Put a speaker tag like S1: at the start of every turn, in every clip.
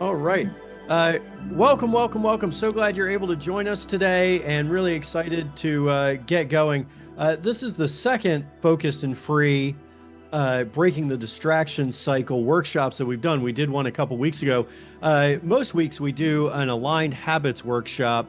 S1: All right. Uh, welcome, welcome, welcome. So glad you're able to join us today and really excited to get going. This is the second focused and free breaking the distraction cycle workshops that we've done. We did one a couple weeks ago. Most weeks we do an aligned habits workshop,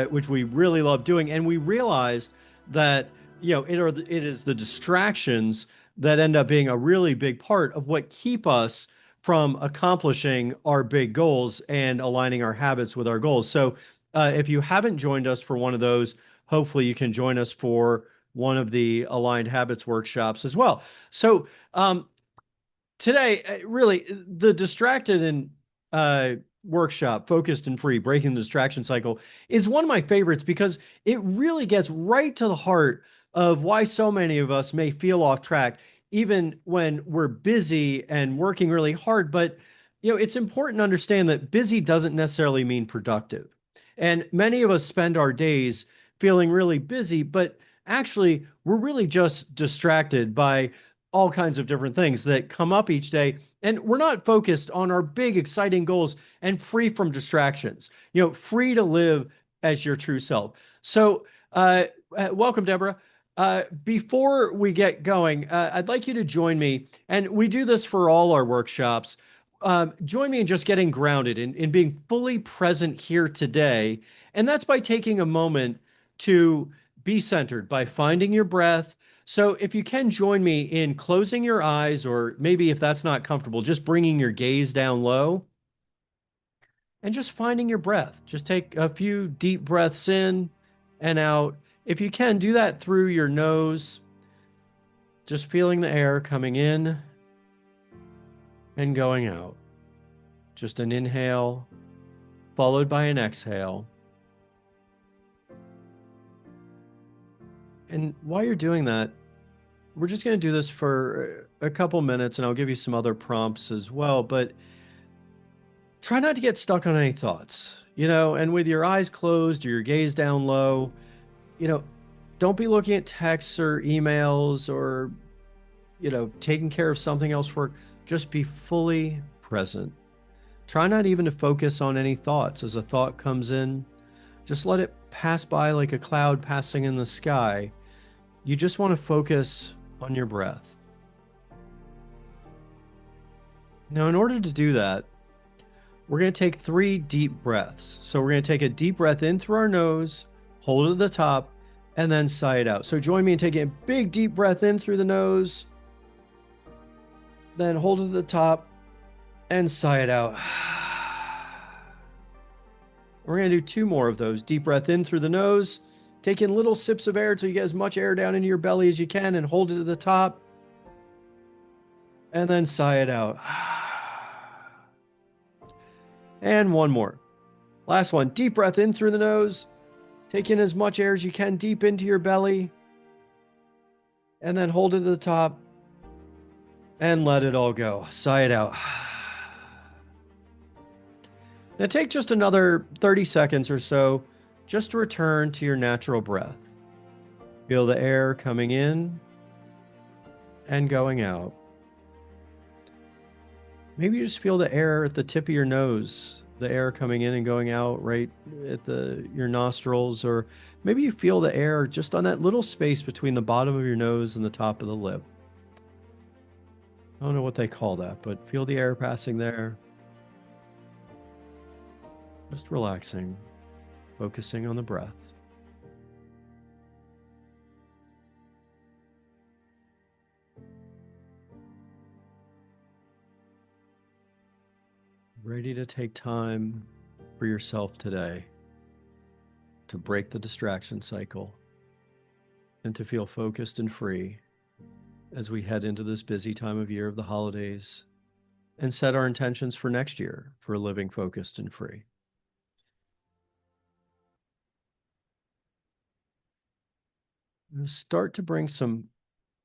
S1: which we really love doing. And we realized that, it is the distractions that end up being a really big part of what keep us from accomplishing our big goals and aligning our habits with our goals. So, if you haven't joined us for one of those, hopefully you can join us for one of the aligned habits workshops as well. So, today, really, the distracted and workshop, focused and free, breaking the distraction cycle, is one of my favorites because it really gets right to the heart of why so many of us may feel off track, even when we're busy and working really hard. But it's important to understand that busy doesn't necessarily mean productive. And many of us spend our days feeling really busy, but actually, we're really just distracted by all kinds of different things that come up each day. And we're not focused on our big, exciting goals and free from distractions, free to live as your true self. So, welcome, Deborah. Before we get going, I'd like you to join me, and we do this for all our workshops. Join me in just getting grounded in being fully present here today. And that's by taking a moment to be centered, by finding your breath. So if you can join me in closing your eyes, or maybe if that's not comfortable, just bringing your gaze down low and just finding your breath. Just take a few deep breaths in and out. If you can, do that through your nose, just feeling the air coming in and going out. Just an inhale followed by an exhale. And while you're doing that, we're just going to do this for a couple minutes, and I'll give you some other prompts as well. But try not to get stuck on any thoughts, and with your eyes closed or your gaze down low, you know, don't be looking at texts or emails or, taking care of something else for work. Just be fully present. Try not even to focus on any thoughts. As a thought comes in, just let it pass by like a cloud passing in the sky. You just want to focus on your breath. Now, in order to do that, we're going to take 3 deep breaths. So we're going to take a deep breath in through our nose, hold it at the top, and then sigh it out. So join me in taking a big deep breath in through the nose, then hold it at the top and sigh it out. We're going to do 2 more of those. Deep breath in through the nose, take in little sips of air until you get as much air down into your belly as you can, and hold it at the top, and then sigh it out. And 1 more. Last one. Deep breath in through the nose. Take in as much air as you can deep into your belly. And then hold it at the top. And let it all go. Sigh it out. Now take just another 30 seconds or so just to return to your natural breath. Feel the air coming in and going out. Maybe you just feel the air at the tip of your nose, the air coming in and going out right at your nostrils, or maybe you feel the air just on that little space between the bottom of your nose and the top of the lip. I don't know what they call that, but feel the air passing there. Just relaxing, focusing on the breath. Ready to take time for yourself today to break the distraction cycle and to feel focused and free as we head into this busy time of year of the holidays and set our intentions for next year for living focused and free. And start to bring some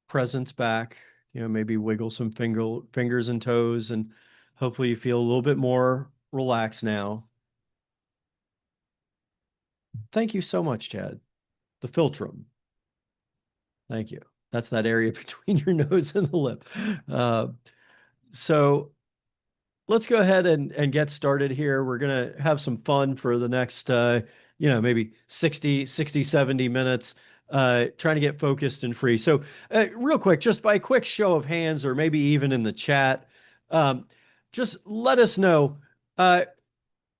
S1: presence back, maybe wiggle some fingers and toes, and hopefully you feel a little bit more relaxed now. Thank you so much, Chad. The philtrum. Thank you. That's that area between your nose and the lip. So let's go ahead and get started here. We're going to have some fun for the next, maybe 60, 70 minutes, trying to get focused and free. So, real quick, just by a quick show of hands, or maybe even in the chat, um, just let us know, uh,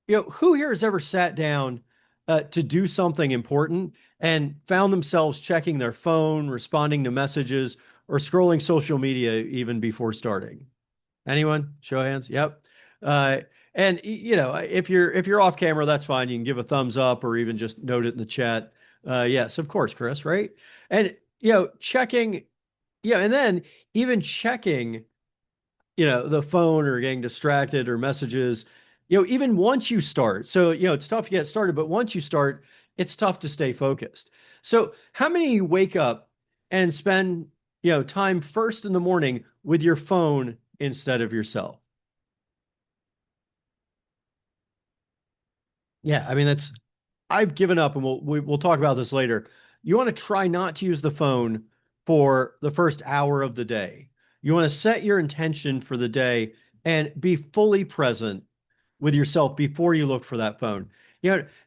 S1: who here has ever sat down to do something important and found themselves checking their phone, responding to messages, or scrolling social media even before starting? Anyone? Show of hands. Yep. Uh, and if you're off camera, that's fine. You can give a thumbs up or even just note it in the chat. Yes, of course, Chris. Right. And checking. Yeah, and then even checking the phone or getting distracted or messages, even once you start. So, it's tough to get started, but once you start, it's tough to stay focused. So, how many of you wake up and spend, time first in the morning with your phone instead of yourself? Yeah, I mean, I've given up, and we'll talk about this later. You want to try not to use the phone for the first hour of the day. You want to set your intention for the day and be fully present with yourself before you look for that phone.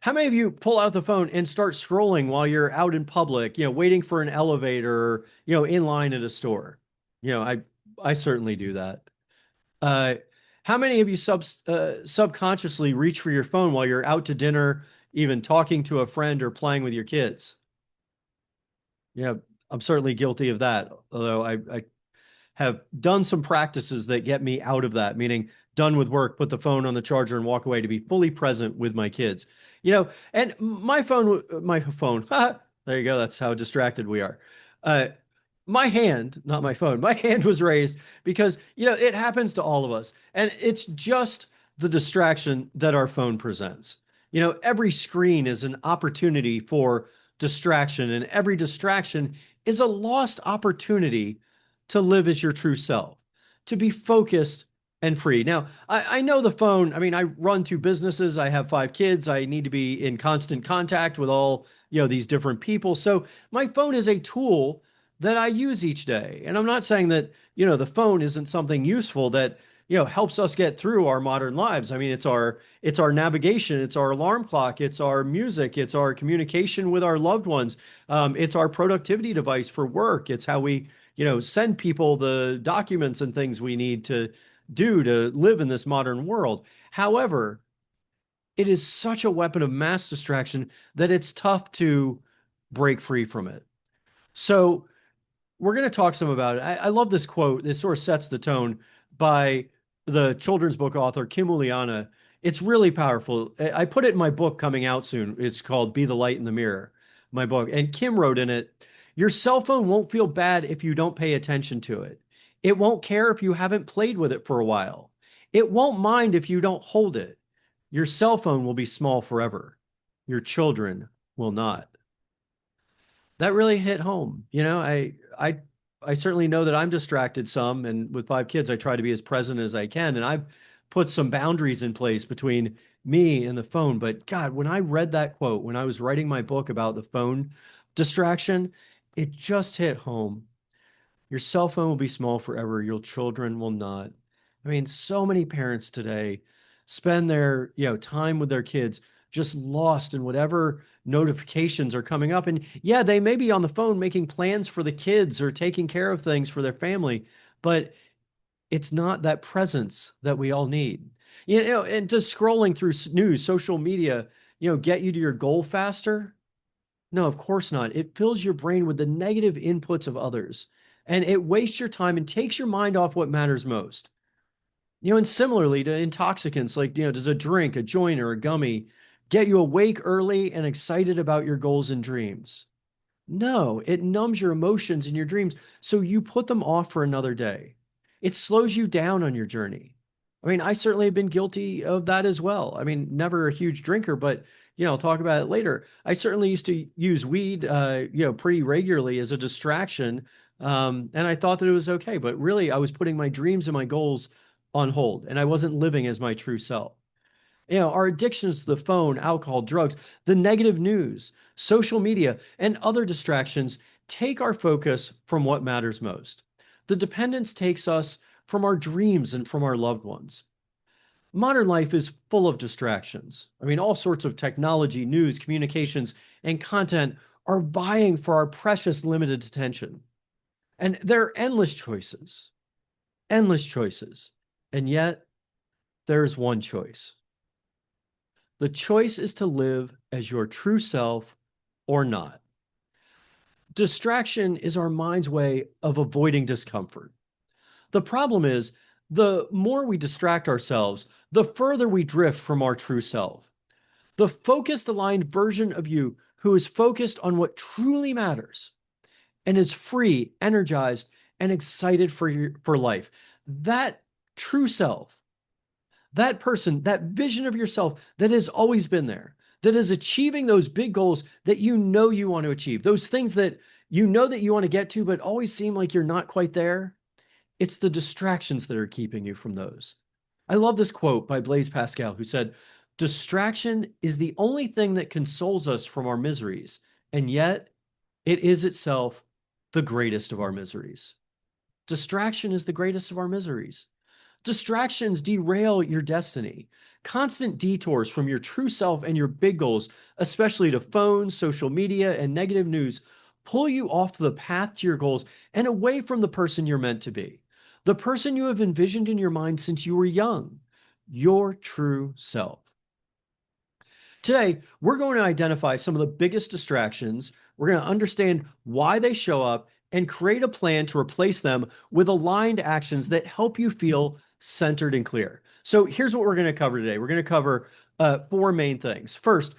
S1: How many of you pull out the phone and start scrolling while you're out in public, waiting for an elevator, or, in line at a store? I certainly do that. Uh, how many of you subconsciously reach for your phone while you're out to dinner, even talking to a friend or playing with your kids? Yeah, I'm certainly guilty of that. Although I have done some practices that get me out of that, meaning done with work, put the phone on the charger and walk away to be fully present with my kids. And my phone, there you go. That's how distracted we are. Uh, my hand, not my phone, my hand was raised because, it happens to all of us. And it's just the distraction that our phone presents. Every screen is an opportunity for distraction, and every distraction is a lost opportunity to live as your true self, to be focused and free. Now, I know the phone. I mean, I run two businesses. I have five kids. I need to be in constant contact with all, these different people. So my phone is a tool that I use each day. And I'm not saying that, the phone isn't something useful that, helps us get through our modern lives. I mean, it's our navigation, it's our alarm clock, it's our music, it's our communication with our loved ones. It's our productivity device for work. It's how we, send people the documents and things we need to do to live in this modern world. However, it is such a weapon of mass distraction that it's tough to break free from it. So, we're going to talk some about it. I love this quote. This sort of sets the tone by the children's book author, Kim Uliana. It's really powerful. I put it in my book coming out soon. It's called Be the Light in the Mirror, my book. And Kim wrote in it, your cell phone won't feel bad if you don't pay attention to it. It won't care if you haven't played with it for a while. It won't mind if you don't hold it. Your cell phone will be small forever. Your children will not. That really hit home. I certainly know that I'm distracted some, and with five kids, I try to be as present as I can. And I've put some boundaries in place between me and the phone. But God, when I read that quote, when I was writing my book about the phone distraction, it just hit home. Your cell phone will be small forever. Your children will not. I mean, so many parents today spend their, time with their kids just lost in whatever notifications are coming up. And yeah, they may be on the phone making plans for the kids or taking care of things for their family, but it's not that presence that we all need. And just scrolling through news, social media, get you to your goal faster? No, of course not. It fills your brain with the negative inputs of others, and it wastes your time and takes your mind off what matters most. And similarly to intoxicants, like, does a drink, a joint, or a gummy get you awake early and excited about your goals and dreams? No, it numbs your emotions and your dreams, so you put them off for another day. It slows you down on your journey. I mean, I certainly have been guilty of that as well. I mean, never a huge drinker, but I'll talk about it later. I certainly used to use weed, pretty regularly as a distraction, and I thought that it was okay. But really, I was putting my dreams and my goals on hold, and I wasn't living as my true self. Our addictions to the phone, alcohol, drugs, the negative news, social media, and other distractions take our focus from what matters most. The dependence takes us from our dreams and from our loved ones. Modern life is full of distractions. I mean, all sorts of technology, news, communications, and content are vying for our precious limited attention. And there are endless choices, endless choices. And yet, there's one choice. The choice is to live as your true self or not. Distraction is our mind's way of avoiding discomfort. The problem is, the more we distract ourselves, the further we drift from our true self. The focused, aligned version of you who is focused on what truly matters and is free, energized, and excited for life. That true self, that person, that vision of yourself that has always been there, that is achieving those big goals that you know you want to achieve, those things that you know that you want to get to, but always seem like you're not quite there. It's the distractions that are keeping you from those. I love this quote by Blaise Pascal, who said, "Distraction is the only thing that consoles us from our miseries, and yet it is itself the greatest of our miseries." Distraction is the greatest of our miseries. Distractions derail your destiny. Constant detours from your true self and your big goals, especially to phones, social media, and negative news, pull you off the path to your goals and away from the person you're meant to be. The person you have envisioned in your mind since you were young, your true self. Today, we're going to identify some of the biggest distractions. We're going to understand why they show up and create a plan to replace them with aligned actions that help you feel centered and clear. So here's what we're going to cover today. We're going to cover four main things. First,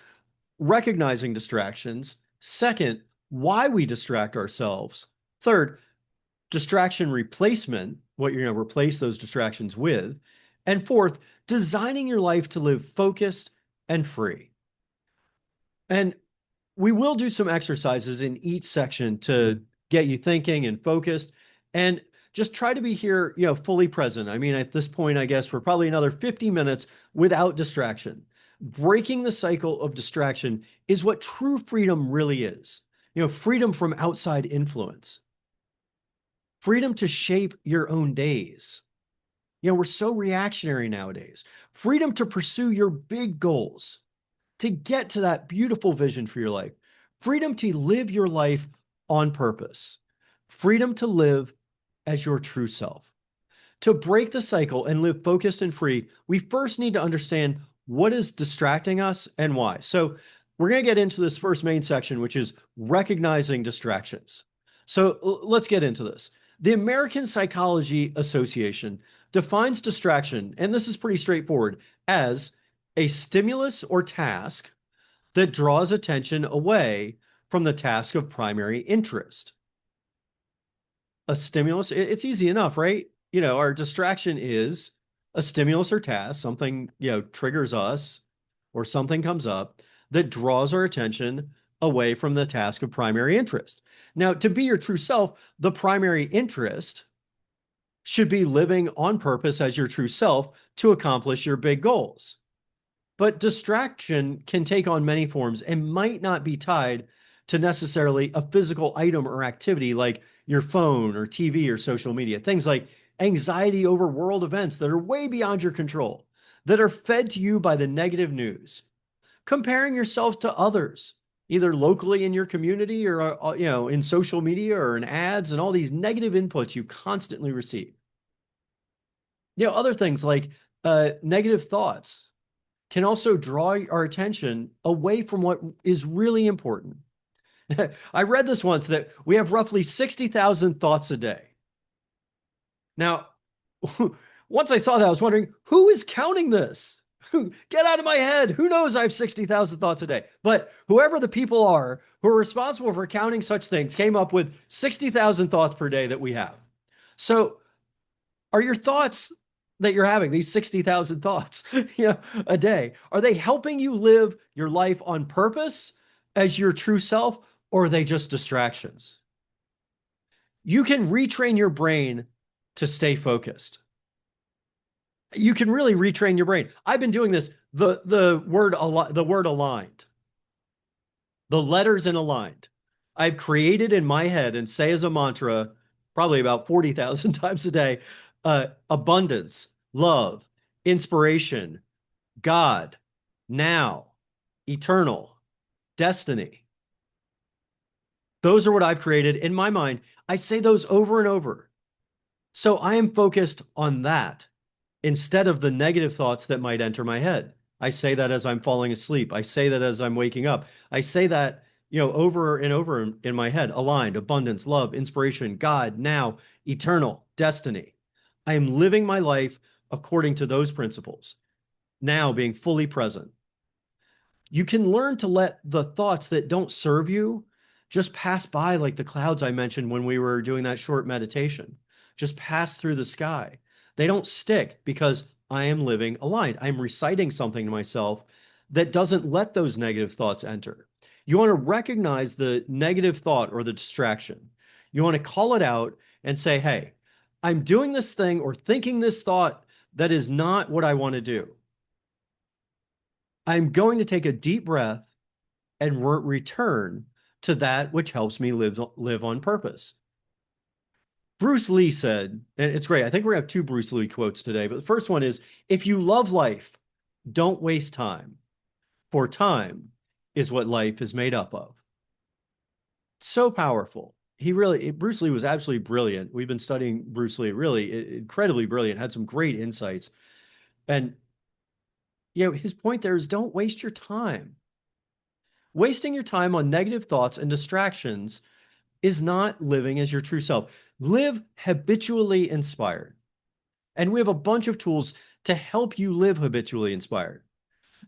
S1: recognizing distractions. Second, why we distract ourselves. Third, distraction replacement, what you're going to replace those distractions with. And fourth, designing your life to live focused and free. And we will do some exercises in each section to get you thinking and focused, and just try to be here, fully present. I mean, at this point, I guess we're probably another 50 minutes without distraction. Breaking the cycle of distraction is what true freedom really is. Freedom from outside influence, freedom to shape your own days. We're so reactionary nowadays. Freedom to pursue your big goals, to get to that beautiful vision for your life. Freedom to live your life on purpose. Freedom to live as your true self. To break the cycle and live focused and free, we first need to understand what is distracting us and why. So we're going to get into this first main section, which is recognizing distractions. So let's get into this. The American Psychology Association defines distraction, and this is pretty straightforward, as a stimulus or task that draws attention away from the task of primary interest. A stimulus, it's easy enough, right? Our distraction is a stimulus or task, something, triggers us or something comes up that draws our attention away from the task of primary interest. Now, to be your true self, the primary interest should be living on purpose as your true self to accomplish your big goals. But distraction can take on many forms and might not be tied to necessarily a physical item or activity like your phone or TV or social media. Things like anxiety over world events that are way beyond your control, that are fed to you by the negative news. Comparing yourself to others, either locally in your community or in social media or in ads, and all these negative inputs you constantly receive. Other things like negative thoughts can also draw our attention away from what is really important. I read this once, that we have roughly 60,000 thoughts a day. Now, once I saw that, I was wondering, who is counting this? Get out of my head. Who knows I have 60,000 thoughts a day? But whoever the people are who are responsible for counting such things came up with 60,000 thoughts per day that we have. So are your thoughts that you're having, these 60,000 thoughts a day, are they helping you live your life on purpose as your true self, or are they just distractions? You can retrain your brain to stay focused. You can really retrain your brain. I've been doing this, the word aligned, the letters in aligned. I've created in my head and say as a mantra, probably about 40,000 times a day, abundance, love, inspiration, God, now, eternal, destiny. Those are what I've created in my mind. I say those over and over. So I am focused on that instead of the negative thoughts that might enter my head. I say that as I'm falling asleep. I say that as I'm waking up. I say that, over and over in my head: aligned, abundance, love, inspiration, God, now, eternal, destiny. I am living my life according to those principles, now being fully present. You can learn to let the thoughts that don't serve you just pass by, like the clouds I mentioned when we were doing that short meditation. Just pass through the sky. They don't stick because I am living aligned. I'm reciting something to myself that doesn't let those negative thoughts enter. You want to recognize the negative thought or the distraction. You want to call it out and say, hey, I'm doing this thing or thinking this thought that is not what I want to do. I'm going to take a deep breath and return to that which helps me live on purpose. Bruce Lee said, and it's great. I think we're going to have two Bruce Lee quotes today, but the first one is, if you love life, don't waste time, for time is what life is made up of. So powerful. Bruce Lee was absolutely brilliant. We've been studying Bruce Lee, really incredibly brilliant, had some great insights. And, his point there is, don't waste your time. Wasting your time on negative thoughts and distractions is not living as your true self. Live habitually inspired. And we have a bunch of tools to help you live habitually inspired.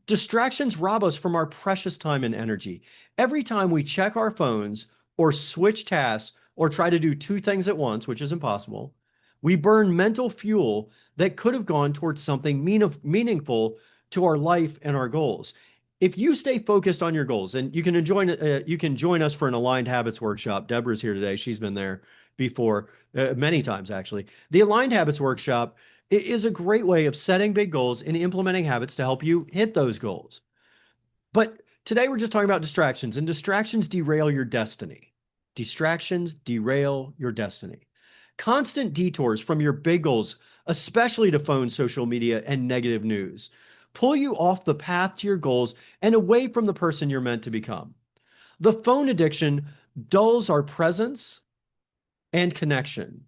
S1: Distractions rob us from our precious time and energy. Every time we check our phones or switch tasks or try to do two things at once, which is impossible, we burn mental fuel that could have gone towards something meaningful to our life and our goals. If you stay focused on your goals, and you can join us for an Aligned Habits workshop. Deborah's here today. She's been there before, many times actually. The Aligned Habits workshop is a great way of setting big goals and implementing habits to help you hit those goals. But today we're just talking about distractions, and distractions derail your destiny. Distractions derail your destiny. Constant detours from your big goals, especially to phone, social media, and negative news, pull you off the path to your goals and away from the person you're meant to become. The phone addiction dulls our presence and connection.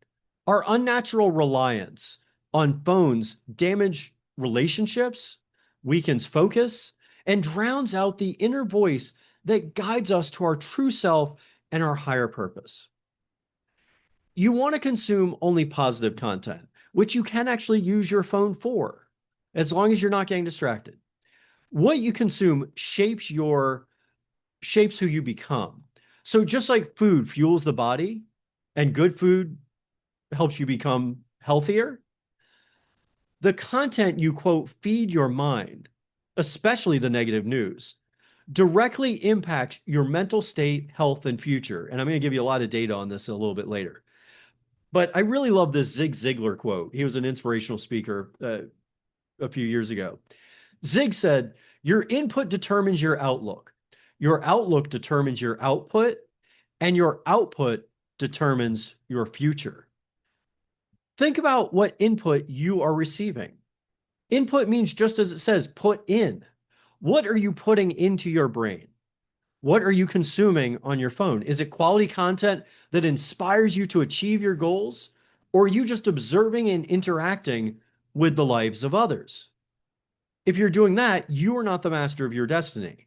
S1: Our unnatural reliance on phones damage relationships, weakens focus, and drowns out the inner voice that guides us to our true self and our higher purpose. You want to consume only positive content, which you can actually use your phone for, as long as you're not getting distracted. What you consume shapes who you become. So just like food fuels the body and good food helps you become healthier, the content you, quote, feed your mind, especially the negative news, directly impacts your mental state, health, and future. And I'm going to give you a lot of data on this a little bit later. But I really love this Zig Ziglar quote. He was an inspirational speaker a few years ago. Zig said, your input determines your outlook. Your outlook determines your output, and your output determines your future. Think about what input you are receiving. Input means, just as it says, put in. What are you putting into your brain? What are you consuming on your phone? Is it quality content that inspires you to achieve your goals? Or are you just observing and interacting with the lives of others? If you're doing that, you are not the master of your destiny.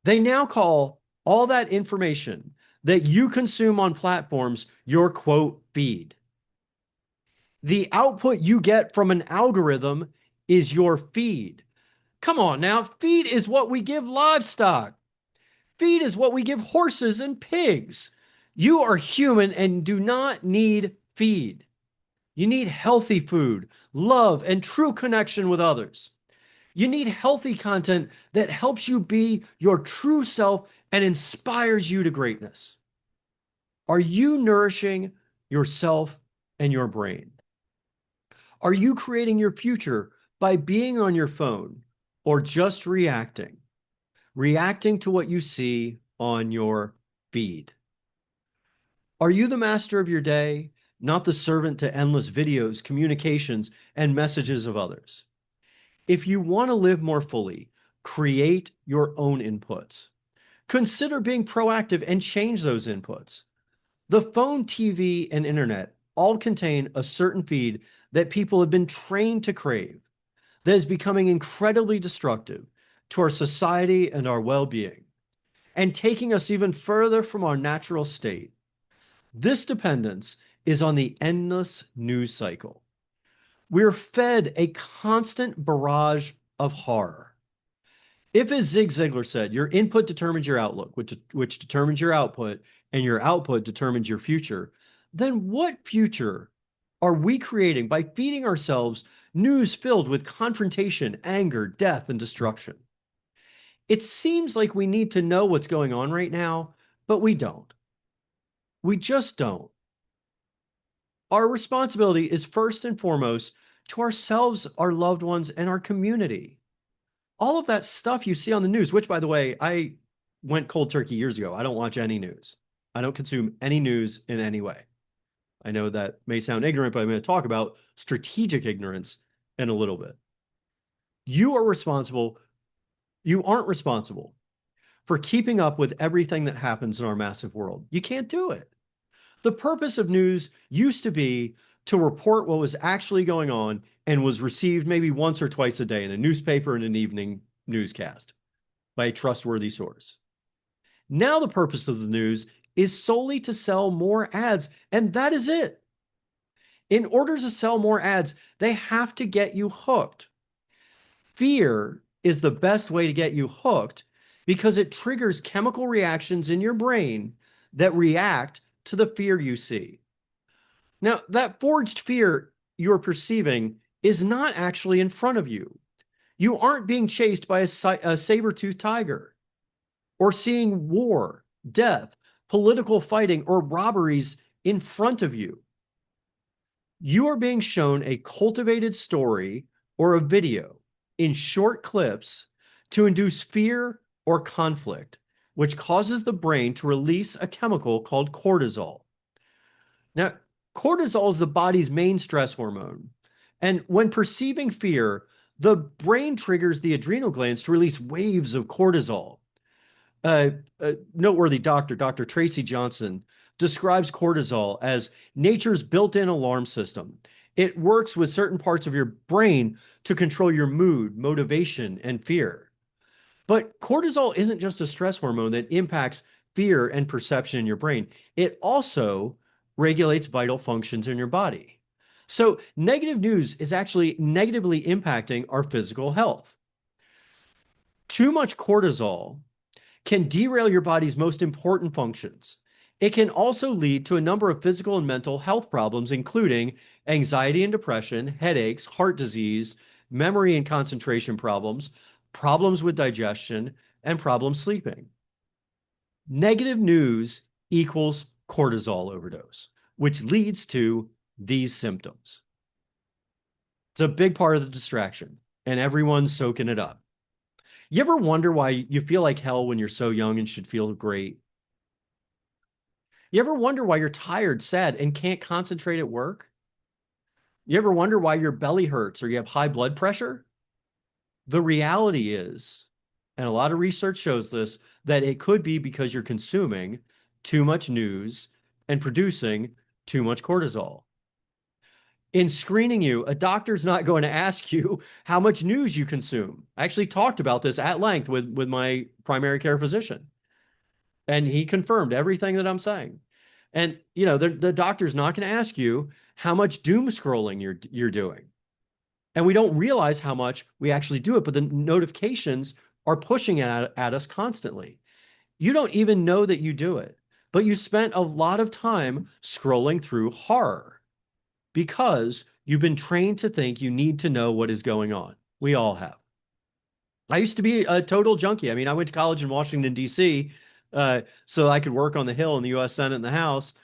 S1: They now call all that information that you consume on platforms your, quote, feed. The output you get from an algorithm is your feed. Come on now, feed is what we give livestock. Feed is what we give horses and pigs. You are human and do not need feed. You need healthy food, love, and true connection with others. You need healthy content that helps you be your true self and inspires you to greatness. Are you nourishing yourself and your brain? Are you creating your future by being on your phone or just reacting? Reacting to what you see on your feed. Are you the master of your day not the servant to endless videos, communications, and messages of others. If you want to live more fully, create your own inputs. Consider being proactive and change those inputs. The phone, TV, and internet all contain a certain feed that people have been trained to crave that is becoming incredibly destructive to our society and our well-being, and taking us even further from our natural state. This dependence is on the endless news cycle. We're fed a constant barrage of horror. If, as Zig Ziglar said, your input determines your outlook, which determines your output, and your output determines your future, then what future are we creating by feeding ourselves news filled with confrontation, anger, death, and destruction? It seems like we need to know what's going on right now, but we don't. We just don't. Our responsibility is first and foremost to ourselves, our loved ones, and our community. All of that stuff you see on the news, which, by the way, I went cold turkey years ago. I don't watch any news. I don't consume any news in any way. I know that may sound ignorant, but I'm going to talk about strategic ignorance in a little bit. You are responsible. You aren't responsible for keeping up with everything that happens in our massive world. You can't do it. The purpose of news used to be to report what was actually going on and was received maybe once or twice a day in a newspaper and an evening newscast by a trustworthy source. Now the purpose of the news is solely to sell more ads, and that is it. In order to sell more ads, they have to get you hooked. Fear is the best way to get you hooked because it triggers chemical reactions in your brain that react to the fear you see. Now, that forged fear you're perceiving is not actually in front of you. You aren't being chased by a saber-toothed tiger or seeing war, death, political fighting, or robberies in front of you. You are being shown a cultivated story or a video in short clips to induce fear or conflict, which causes the brain to release a chemical called cortisol. Now, cortisol is the body's main stress hormone. And when perceiving fear, the brain triggers the adrenal glands to release waves of cortisol. Noteworthy doctor, Dr. Tracy Johnson, describes cortisol as nature's built-in alarm system. It works with certain parts of your brain to control your mood, motivation, and fear. But cortisol isn't just a stress hormone that impacts fear and perception in your brain. It also regulates vital functions in your body. So negative news is actually negatively impacting our physical health. Too much cortisol can derail your body's most important functions. It can also lead to a number of physical and mental health problems, including anxiety and depression, headaches, heart disease, memory and concentration problems, problems with digestion, and problems sleeping. Negative news equals cortisol overdose, which leads to these symptoms. It's a big part of the distraction, and everyone's soaking it up. You ever wonder why you feel like hell when you're so young and should feel great? You ever wonder why you're tired, sad, and can't concentrate at work? You ever wonder why your belly hurts or you have high blood pressure? The reality is, and a lot of research shows this, that it could be because you're consuming too much news and producing too much cortisol. In screening you, a doctor's not going to ask you how much news you consume. I actually talked about this at length with my primary care physician, and he confirmed everything that I'm saying. And the doctor's not going to ask you how much doom scrolling you're doing. And we don't realize how much we actually do it, but the notifications are pushing at us constantly. You don't even know that you do it, but you spent a lot of time scrolling through horror because you've been trained to think you need to know what is going on. We all have. I used to be a total junkie. I mean, I went to college in Washington, D.C., so I could work on the Hill in the U.S. Senate and the House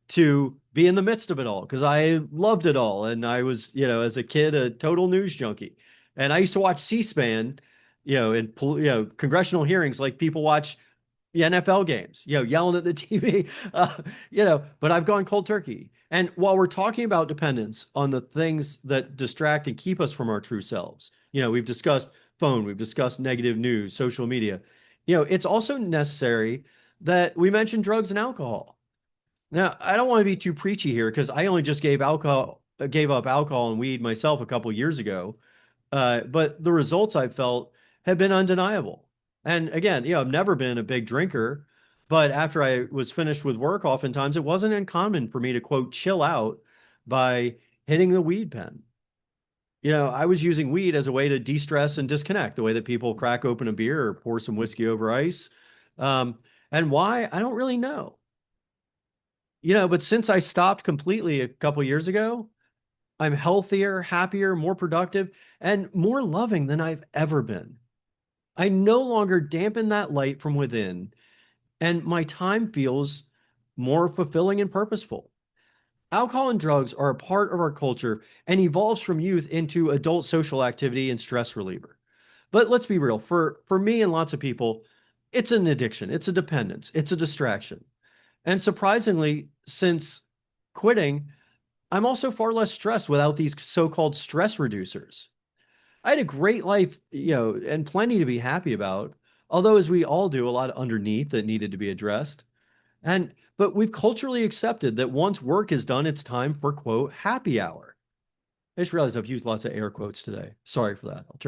S1: to be in the midst of it all because I loved it all. And I was, as a kid, a total news junkie. And I used to watch C-SPAN, in congressional hearings like people watch, NFL games, yelling at the TV, but I've gone cold turkey. And while we're talking about dependence on the things that distract and keep us from our true selves, we've discussed phone, we've discussed negative news, social media, it's also necessary that we mention drugs and alcohol. Now, I don't want to be too preachy here because I only just gave up alcohol and weed myself a couple years ago. But the results I felt have been undeniable. And again, I've never been a big drinker, but after I was finished with work, oftentimes it wasn't uncommon for me to quote, chill out by hitting the weed pen. I was using weed as a way to de-stress and disconnect, the way that people crack open a beer or pour some whiskey over ice. And why, I don't really know. But since I stopped completely a couple years ago, I'm healthier, happier, more productive, and more loving than I've ever been. I no longer dampen that light from within, and my time feels more fulfilling and purposeful. Alcohol and drugs are a part of our culture and evolves from youth into adult social activity and stress reliever. But let's be real, for me and lots of people, it's an addiction, it's a dependence, it's a distraction. And surprisingly, since quitting, I'm also far less stressed without these so-called stress reducers. I had a great life, and plenty to be happy about. Although, as we all do, a lot underneath that needed to be addressed. But we've culturally accepted that once work is done, it's time for quote happy hour. I just realized I've used lots of air quotes today. Sorry for that. I'll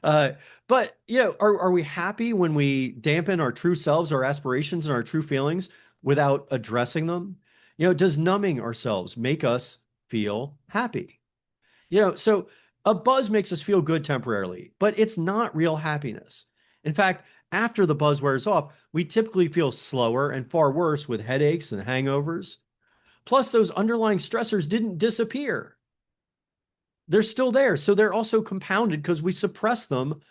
S1: try. But are we happy when we dampen our true selves, our aspirations, and our true feelings without addressing them? Does numbing ourselves make us feel happy? So a buzz makes us feel good temporarily, but it's not real happiness. In fact, after the buzz wears off, we typically feel slower and far worse with headaches and hangovers. Plus, those underlying stressors didn't disappear. They're still there. So they're also compounded because we suppress them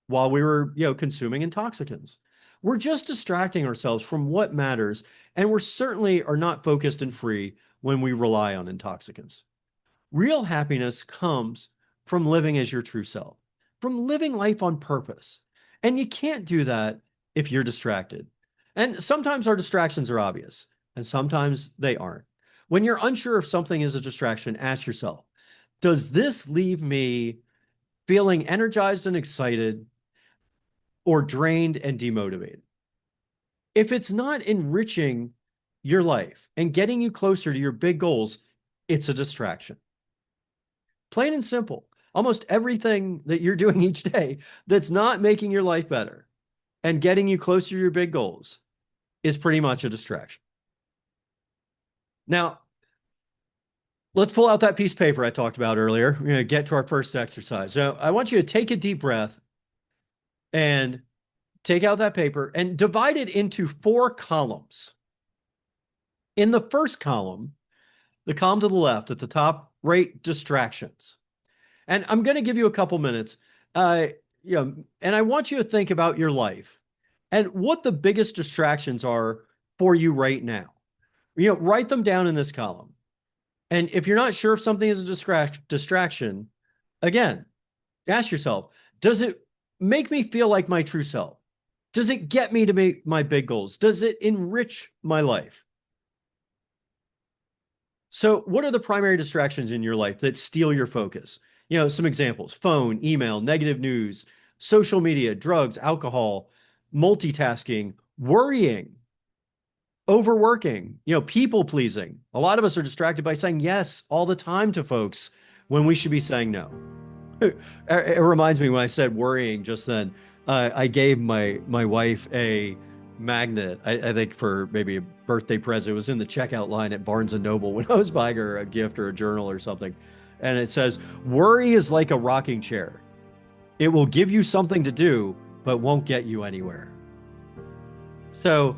S1: while we were, consuming intoxicants. We're just distracting ourselves from what matters, and we're certainly are not focused and free when we rely on intoxicants. Real happiness comes from living as your true self, from living life on purpose. And you can't do that if you're distracted. And sometimes our distractions are obvious, and sometimes they aren't. When you're unsure if something is a distraction, ask yourself, does this leave me feeling energized and excited or drained and demotivated? If it's not enriching your life and getting you closer to your big goals, it's a distraction. Plain and simple. Almost everything that you're doing each day that's not making your life better and getting you closer to your big goals is pretty much a distraction. Now, let's pull out that piece of paper I talked about earlier. We're going to get to our first exercise. So I want you to take a deep breath and take out that paper and divide it into 4 columns. In the first column, the column to the left at the top, write distractions. And I'm going to give you a couple minutes, and I want you to think about your life and what the biggest distractions are for you right now. Write them down in this column. And if you're not sure if something is a distraction, again, ask yourself, does it make me feel like my true self? Does it get me to make my big goals? Does it enrich my life? So what are the primary distractions in your life that steal your focus? Some examples: phone, email, negative news, social media, drugs, alcohol, multitasking, worrying, overworking, people pleasing. A lot of us are distracted by saying yes all the time to folks when we should be saying no. It reminds me when I said worrying just then, I gave my wife a magnet, I think for maybe a birthday present. It was in the checkout line at Barnes and Noble when I was buying her a gift or a journal or something. And it says, worry is like a rocking chair. It will give you something to do, but won't get you anywhere. So,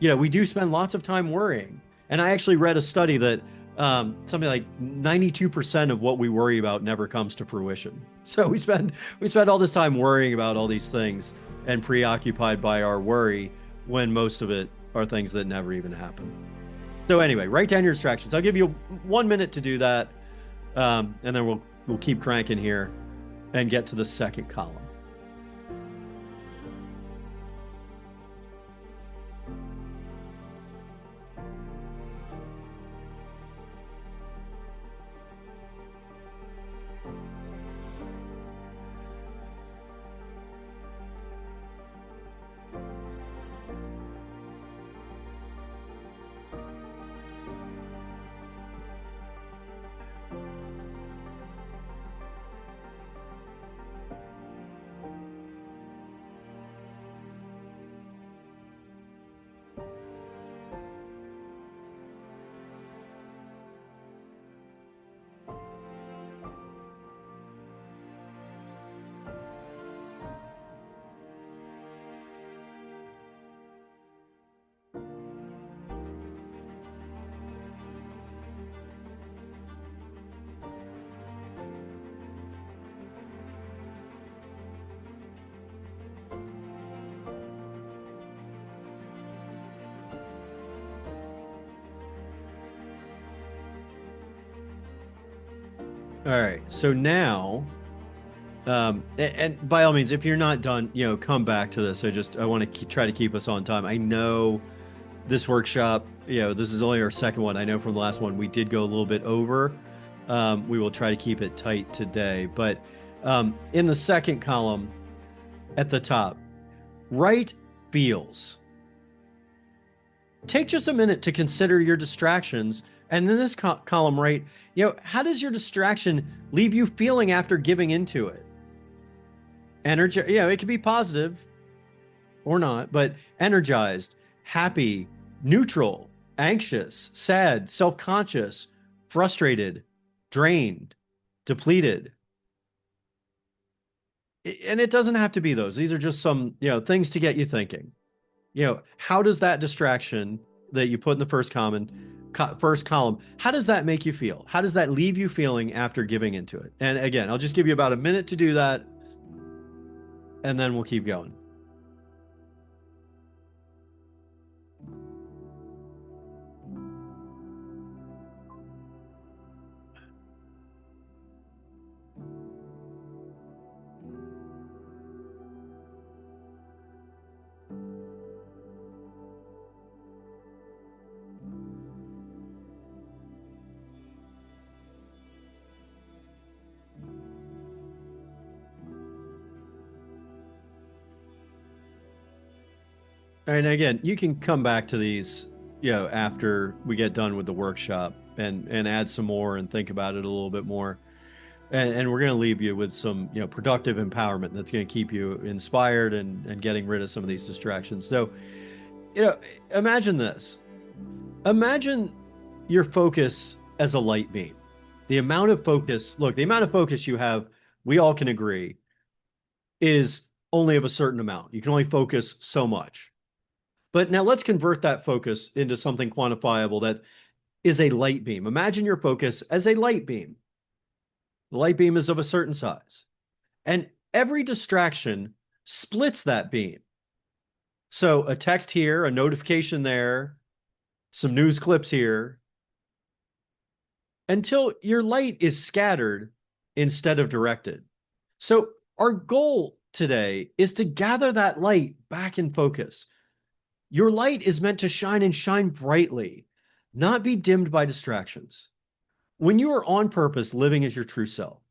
S1: we do spend lots of time worrying. And I actually read a study that something like 92% of what we worry about never comes to fruition. So we spend all this time worrying about all these things and preoccupied by our worry when most of it are things that never even happen. So anyway, write down your distractions. I'll give you 1 minute to do that. And then we'll keep cranking here and get to the second column. All right. So now, and by all means, if you're not done, come back to this. I want to try to keep us on time. I know this workshop, this is only our second one. I know from the last one we did go a little bit over. We will try to keep it tight today. But in the second column at the top, write feels. Take just a minute to consider your distractions. And in this column, write, how does your distraction leave you feeling after giving into it? Energy, it can be positive or not, but energized, happy, neutral, anxious, sad, self-conscious, frustrated, drained, depleted. And it doesn't have to be those. These are just some, things to get you thinking. How does that distraction that you put in the first column, how does that make you feel? How does that leave you feeling after giving into it? And again, I'll just give you about a minute to do that, and then we'll keep going. And again, you can come back to these, after we get done with the workshop and add some more and think about it a little bit more. And we're going to leave you with some, productive empowerment that's going to keep you inspired and getting rid of some of these distractions. So, imagine this. Imagine your focus as a light beam. The amount of focus you have, we all can agree, is only of a certain amount. You can only focus so much. But now let's convert that focus into something quantifiable that is a light beam. Imagine your focus as a light beam. The light beam is of a certain size. And every distraction splits that beam. So a text here, a notification there, some news clips here, until your light is scattered instead of directed. So our goal today is to gather that light back in focus. Your light is meant to shine and shine brightly, not be dimmed by distractions. When you are on purpose, living as your true self,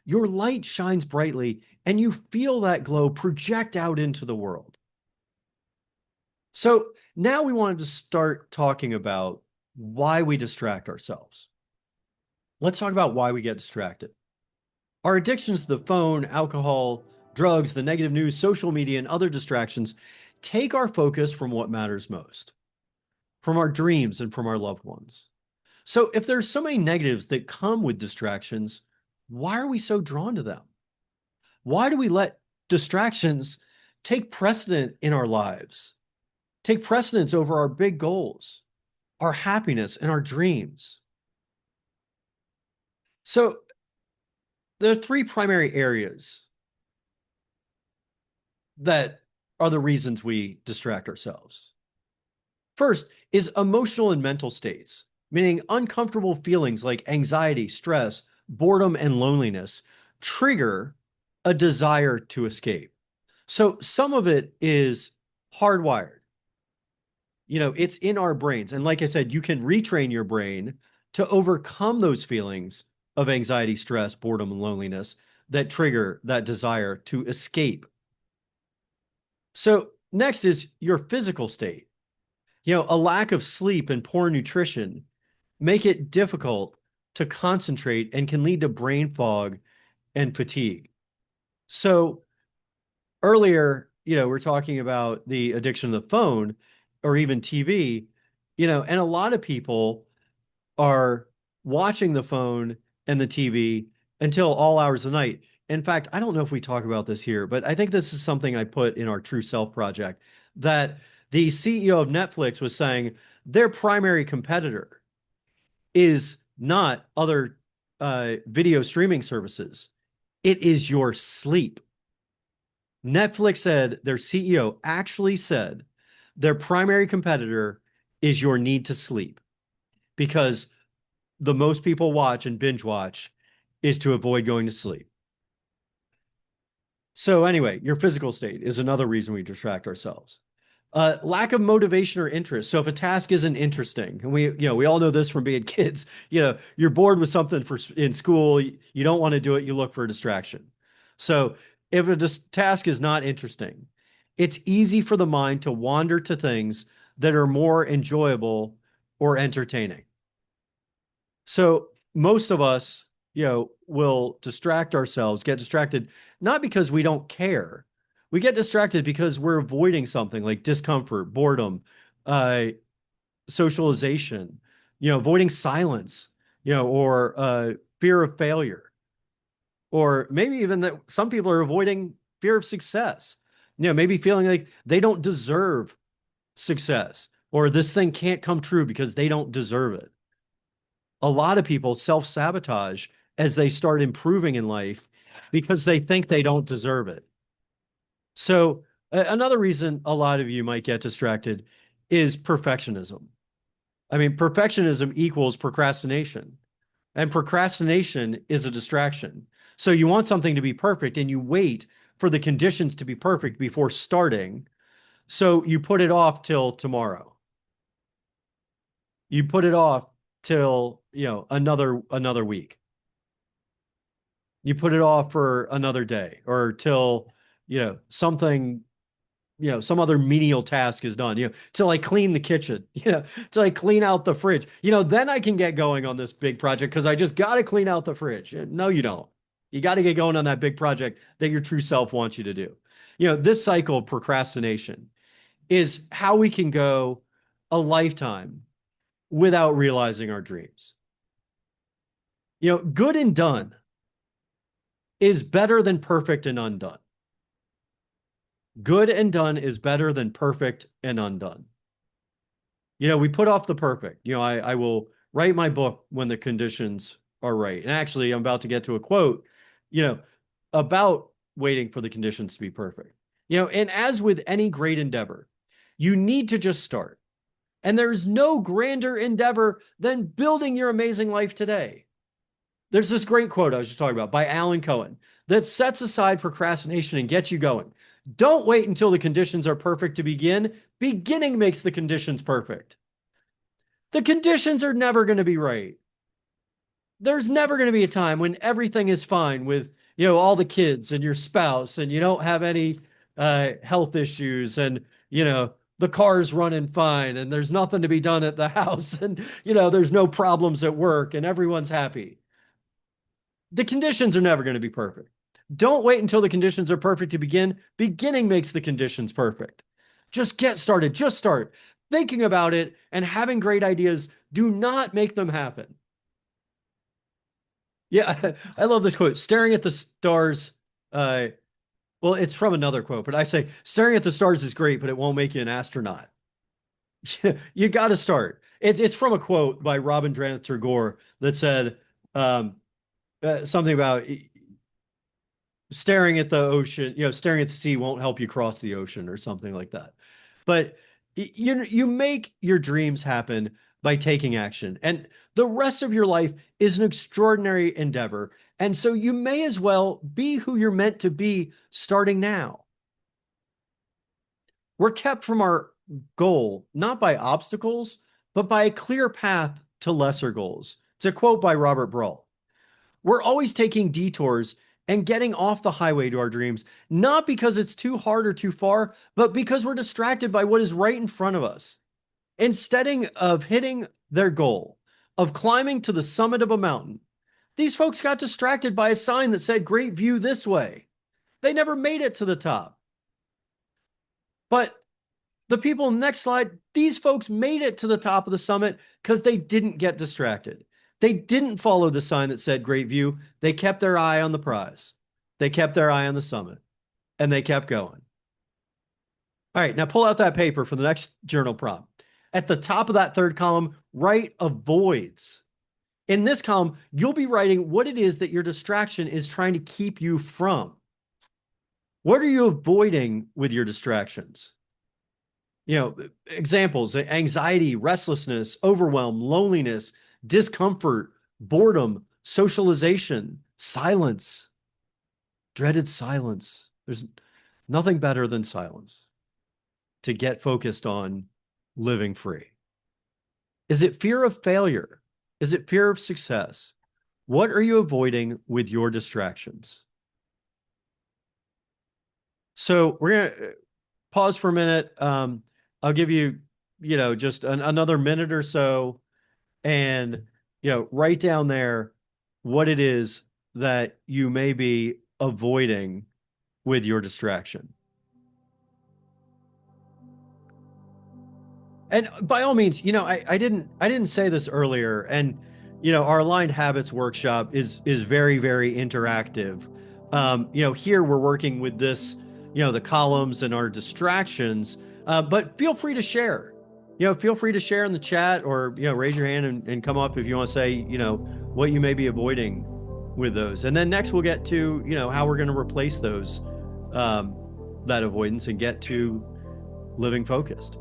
S1: your light shines brightly and you feel that glow project out into the world. So now we wanted to start talking about why we distract ourselves. Let's talk about why we get distracted. Our addictions to the phone, alcohol, drugs, the negative news, social media, and other distractions take our focus from what matters most, from our dreams and from our loved ones. So if there's so many negatives that come with distractions, why are we so drawn to them? Why do we let distractions take precedent in our lives, take precedence over our big goals, our happiness, and our dreams? So there are three primary areas that are the reasons we distract ourselves. First is emotional and mental states, meaning uncomfortable feelings like anxiety, stress, boredom, and loneliness trigger a desire to escape. So some of it is hardwired. It's in our brains. And like I said, you can retrain your brain to overcome those feelings of anxiety, stress, boredom, and loneliness that trigger that desire to escape. So next is your physical state. A lack of sleep and poor nutrition make it difficult to concentrate and can lead to brain fog and fatigue. So earlier, we're talking about the addiction of the phone or even TV, and a lot of people are watching the phone and the TV until all hours of the night. In fact, I don't know if we talk about this here, but I think this is something I put in our True Self project, that the CEO of Netflix was saying their primary competitor is not other video streaming services. It is your sleep. Netflix said, their CEO actually said their primary competitor is your need to sleep, because the most people watch and binge watch is to avoid going to sleep. So anyway, your physical state is another reason we distract ourselves. Lack of motivation or interest. So if a task isn't interesting, and we all know this from being kids, you're bored with something in school, you don't want to do it, you look for a distraction. So if a task is not interesting, it's easy for the mind to wander to things that are more enjoyable or entertaining. So most of us, will distract ourselves, get distracted, not because we don't care. We get distracted because we're avoiding something like discomfort, boredom, uh, socialization, avoiding silence, or fear of failure, or maybe even that some people are avoiding fear of success. Maybe feeling like they don't deserve success, or this thing can't come true because they don't deserve it. A lot of people self-sabotage as they start improving in life because they think they don't deserve it. So another reason a lot of you might get distracted is perfectionism. I mean, perfectionism equals procrastination, and procrastination is a distraction. So you want something to be perfect and you wait for the conditions to be perfect before starting. So you put it off till tomorrow. You put it off till, another week. You put it off for another day, or till, something, some other menial task is done, till I clean the kitchen, till I clean out the fridge, then I can get going on this big project because I just got to clean out the fridge. No, you don't. You got to get going on that big project that your true self wants you to do. This cycle of procrastination is how we can go a lifetime without realizing our dreams. Good and done is better than perfect and undone. Good and done is better than perfect and undone. We put off the perfect. I will write my book when the conditions are right. And actually, I'm about to get to a quote, about waiting for the conditions to be perfect. And as with any great endeavor, you need to just start. And there's no grander endeavor than building your amazing life today. There's this great quote I was just talking about by Alan Cohen that sets aside procrastination and gets you going. Don't wait until the conditions are perfect to begin. Beginning makes the conditions perfect. The conditions are never going to be right. There's never going to be a time when everything is fine with, all the kids and your spouse, and you don't have any health issues, and, the car's running fine, and there's nothing to be done at the house, and, there's no problems at work, and everyone's happy. The conditions are never going to be perfect. Don't wait until the conditions are perfect to begin. Beginning makes the conditions perfect. Just get started. Just start. Thinking about it and having great ideas do not make them happen. Yeah, I love this quote. Staring at the stars. Well, it's from another quote, but I say, staring at the stars is great, but it won't make you an astronaut. You got to start. It's from a quote by Rabindranath Tagore that said, something about staring at the ocean, staring at the sea won't help you cross the ocean or something like that. But you make your dreams happen by taking action. And the rest of your life is an extraordinary endeavor. And so you may as well be who you're meant to be starting now. We're kept from our goal, not by obstacles, but by a clear path to lesser goals. It's a quote by Robert Brault. We're always taking detours and getting off the highway to our dreams, not because it's too hard or too far, but because we're distracted by what is right in front of us. Instead of hitting their goal, of climbing to the summit of a mountain, these folks got distracted by a sign that said, "Great view this way." They never made it to the top. But the people in the next slide, these folks made it to the top of the summit because they didn't get distracted. They didn't follow the sign that said great view. They kept their eye on the prize. They kept their eye on the summit, and they kept going. All right, now pull out that paper for the next journal prompt. At the top of that third column, write avoids. In this column, you'll be writing what it is that your distraction is trying to keep you from. What are you avoiding with your distractions? Examples: anxiety, restlessness, overwhelm, loneliness, discomfort, boredom, socialization, Silence, dreaded silence. There's nothing better than silence to get focused on living free. Is it fear of failure? Is it fear of success? What are you avoiding with your distractions? So we're going to pause for a minute. I'll give you, just another minute or so and, write down there what it is that you may be avoiding with your distraction. And by all means, I didn't say this earlier, and our aligned habits workshop is very, very interactive. Here we're working with this, the columns and our distractions, but feel free to share. Feel free to share in the chat, or raise your hand and come up if you want to say what you may be avoiding with those. And then next we'll get to how we're going to replace those, that avoidance, and get to living focused.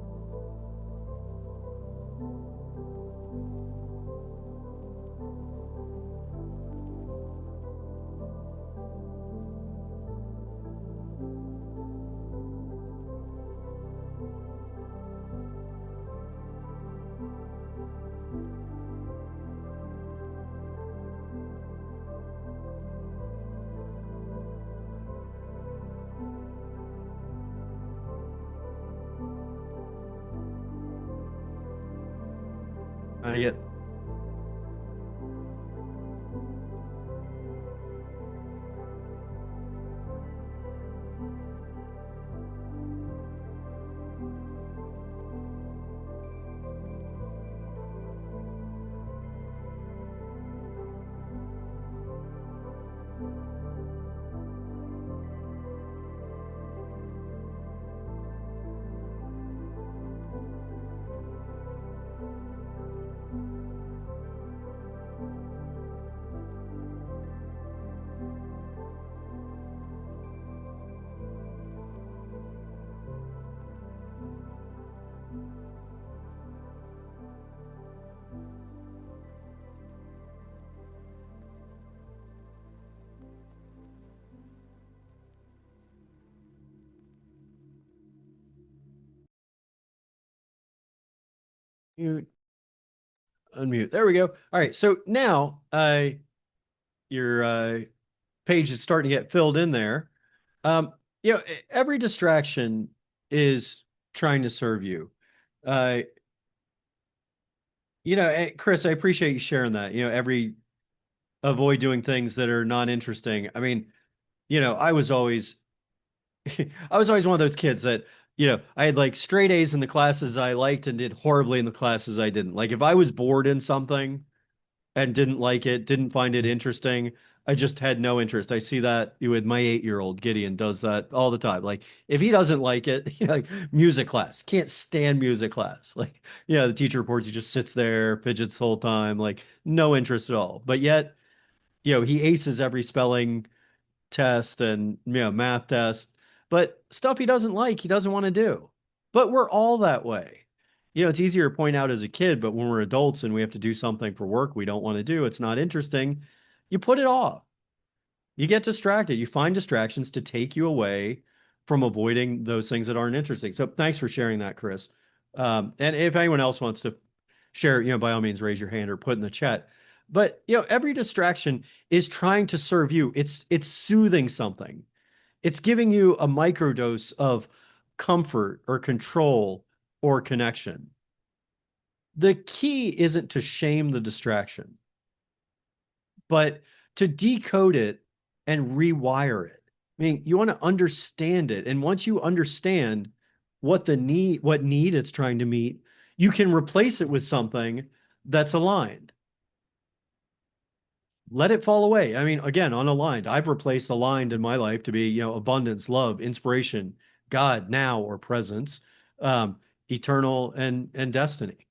S1: Get mute, unmute. There we go. All right. So now your page is starting to get filled in there. Every distraction is trying to serve you. Chris, I appreciate you sharing that. Avoid doing things that are not interesting. I mean, I was always I was always one of those kids that, I had like straight A's in the classes I liked and did horribly in the classes I didn't. Like if I was bored in something and didn't like it, didn't find it interesting, I just had no interest. I see that with my 8-year-old Gideon does that all the time. Like if he doesn't like it, like music class, can't stand music class. Like, the teacher reports he just sits there, fidgets the whole time, like no interest at all. But yet, he aces every spelling test and math test, but stuff he doesn't like, he doesn't want to do. But we're all that way. It's easier to point out as a kid, but when we're adults and we have to do something for work we don't want to do, it's not interesting, you put it off. You get distracted. You find distractions to take you away from avoiding those things that aren't interesting. So thanks for sharing that, Chris. And if anyone else wants to share, by all means, raise your hand or put in the chat. But every distraction is trying to serve you. It's soothing something. It's giving you a microdose of comfort or control or connection. The key isn't to shame the distraction, but to decode it and rewire it. I mean, you want to understand it. And once you understand what need it's trying to meet, you can replace it with something that's aligned. Let it fall away. I mean, again, unaligned. I've replaced aligned in my life to be, abundance, love, inspiration, God, now or presence, eternal and destiny.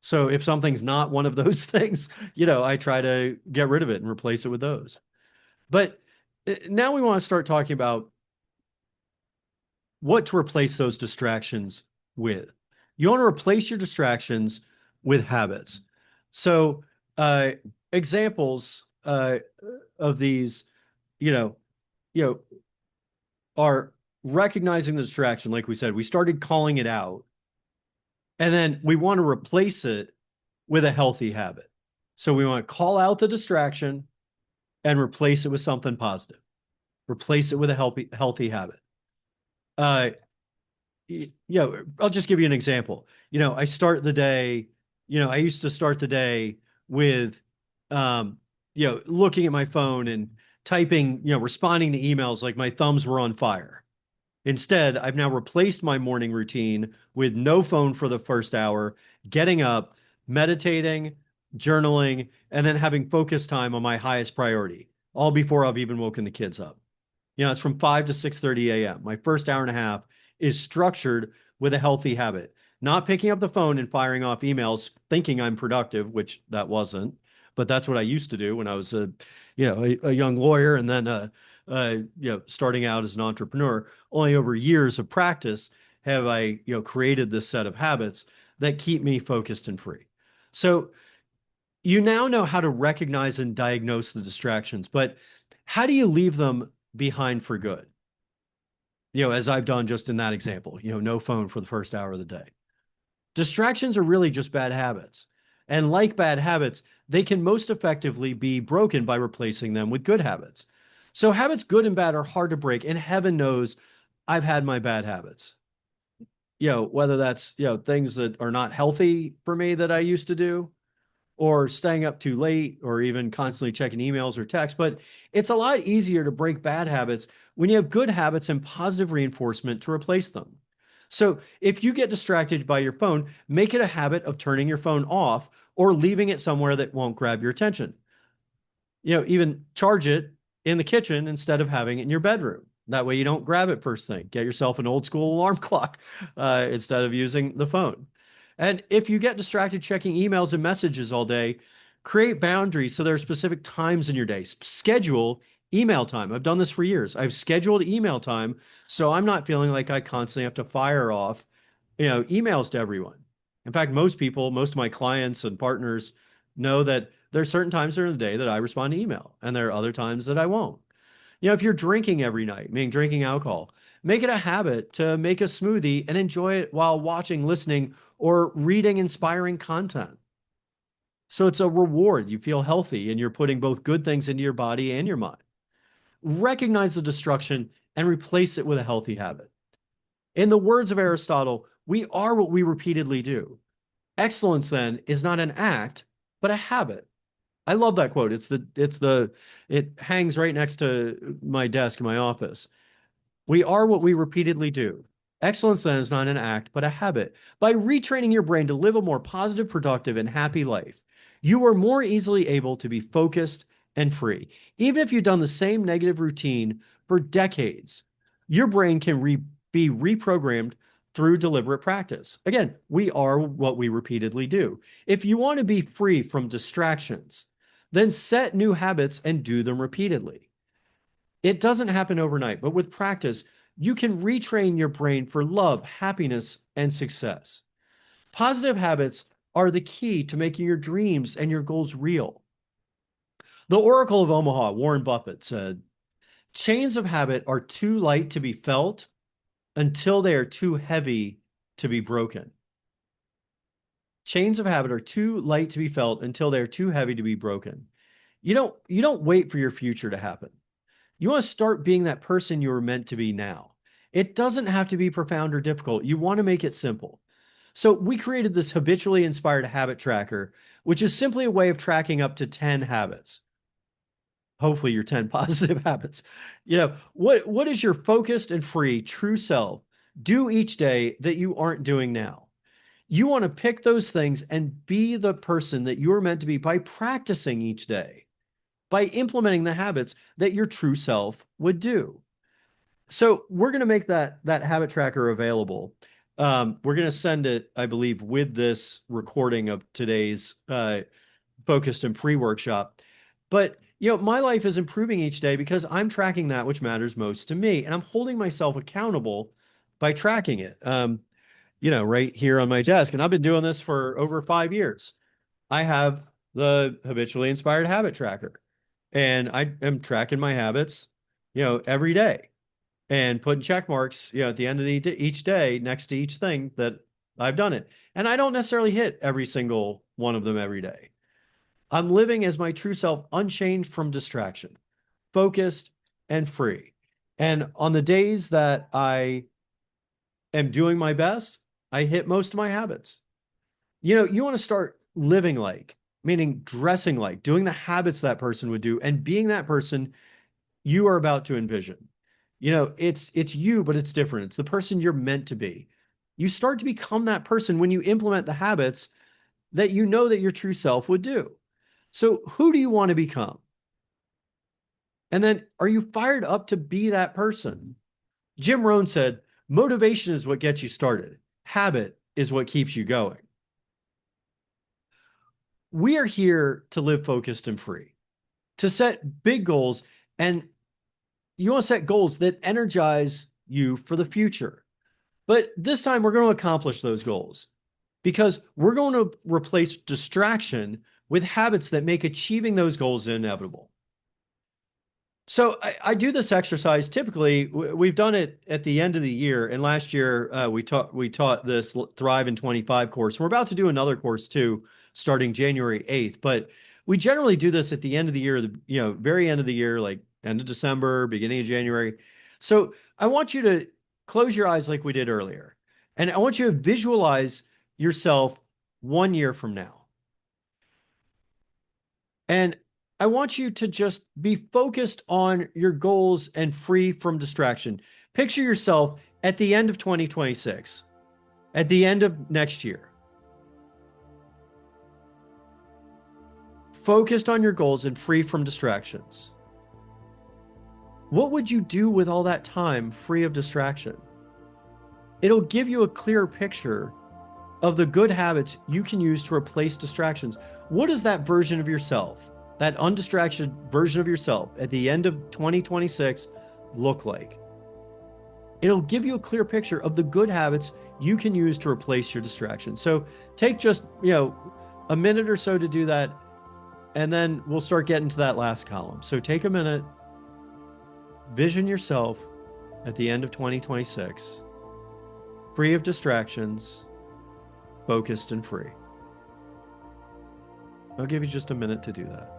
S1: So if something's not one of those things, I try to get rid of it and replace it with those. But now we want to start talking about what to replace those distractions with. You want to replace your distractions with habits. So examples uh, of these, you know, you know, are recognizing the distraction. Like we said, we started calling it out, and then we want to replace it with a healthy habit. So we want to call out the distraction and replace it with something positive. Replace it with a healthy habit. Uh, I'll just give you an example. I start the day, I used to start the day with, um, looking at my phone and typing, responding to emails like my thumbs were on fire. Instead, I've now replaced my morning routine with no phone for the first hour, getting up, meditating, journaling, and then having focus time on my highest priority, all before I've even woken the kids up. It's from 5 to 6:30 a.m. My first hour and a half is structured with a healthy habit. Not picking up the phone and firing off emails thinking I'm productive, which that wasn't, but that's what I used to do when I was a young lawyer, and then starting out as an entrepreneur. Only over years of practice have I created this set of habits that keep me focused and free. So you now know how to recognize and diagnose the distractions, but how do you leave them behind for good? As I've done just in that example, no phone for the first hour of the day. Distractions are really just bad habits. And like bad habits, they can most effectively be broken by replacing them with good habits. So habits, good and bad, are hard to break. And heaven knows I've had my bad habits. Whether that's, things that are not healthy for me that I used to do, or staying up too late, or even constantly checking emails or texts. But it's a lot easier to break bad habits when you have good habits and positive reinforcement to replace them. So if you get distracted by your phone, make it a habit of turning your phone off or leaving it somewhere that won't grab your attention. Even charge it in the kitchen instead of having it in your bedroom. That way you don't grab it first thing. Get yourself an old school alarm clock instead of using the phone. And if you get distracted checking emails and messages all day, create boundaries so there are specific times in your day. Schedule email time. I've done this for years. I've scheduled email time so I'm not feeling like I constantly have to fire off, emails to everyone. In fact, most people, most of my clients and partners know that there are certain times during the day that I respond to email, and there are other times that I won't. If you're drinking every night, meaning drinking alcohol, make it a habit to make a smoothie and enjoy it while watching, listening, or reading inspiring content. So it's a reward. You feel healthy and you're putting both good things into your body and your mind. Recognize the destruction and replace it with a healthy habit. In the words of Aristotle, we are what we repeatedly do. Excellence, then, is not an act, but a habit. I love that quote. It hangs right next to my desk in my office. We are what we repeatedly do. Excellence then is not an act, but a habit. By retraining your brain to live a more positive, productive, and happy life, you are more easily able to be focused and free. Even if you've done the same negative routine for decades, your brain can be reprogrammed through deliberate practice. Again, we are what we repeatedly do. If you want to be free from distractions, then set new habits and do them repeatedly. It doesn't happen overnight, but with practice, you can retrain your brain for love, happiness, and success. Positive habits are the key to making your dreams and your goals real. The Oracle of Omaha, Warren Buffett, said, chains of habit are too light to be felt until they are too heavy to be broken. Chains of habit are too light to be felt until they're too heavy to be broken. You don't wait for your future to happen. You want to start being that person you were meant to be now. It doesn't have to be profound or difficult. You want to make it simple. So we created this habitually inspired habit tracker, which is simply a way of tracking up to 10 habits. Hopefully your 10 positive habits. What is your focused and free true self do each day that you aren't doing now? You want to pick those things and be the person that you are meant to be by practicing each day, by implementing the habits that your true self would do. So we're going to make that habit tracker available. We're going to send it, I believe, with this recording of today's focused and free workshop. But my life is improving each day because I'm tracking that which matters most to me, and I'm holding myself accountable by tracking it. Right here on my desk, and I've been doing this for over 5 years. I have the habitually inspired habit tracker. And I am tracking my habits, every day and putting check marks, at the end of each day next to each thing that I've done it. And I don't necessarily hit every single one of them every day. I'm living as my true self, unchained from distraction, focused and free. And on the days that I am doing my best, I hit most of my habits. You want to start living like, meaning dressing like, doing the habits that person would do and being that person you are about to envision. It's you, but it's different. It's the person you're meant to be. You start to become that person when you implement the habits that you know that your true self would do. So who do you want to become? And then are you fired up to be that person? Jim Rohn said, motivation is what gets you started. Habit is what keeps you going. We are here to live focused and free, to set big goals, and you want to set goals that energize you for the future. But this time we're going to accomplish those goals because we're going to replace distraction with habits that make achieving those goals inevitable. So I do this exercise typically. We've done it at the end of the year, and last year we taught this Thrive in 25 course. We're about to do another course too, starting January 8th. But we generally do this at the end of the year, very end of the year, like end of December, beginning of January. So I want you to close your eyes like we did earlier, and I want you to visualize yourself 1 year from now. And I want you to just be focused on your goals and free from distraction. Picture yourself at the end of 2026, at the end of next year. Focused on your goals and free from distractions. What would you do with all that time free of distraction? It'll give you a clearer picture of the good habits you can use to replace distractions. What is that version of yourself, that undistracted version of yourself at the end of 2026 look like? It'll give you a clear picture of the good habits you can use to replace your distractions. So take just, a minute or so to do that, and then we'll start getting to that last column. So take a minute, vision yourself at the end of 2026, free of distractions, focused and free. I'll give you just a minute to do that.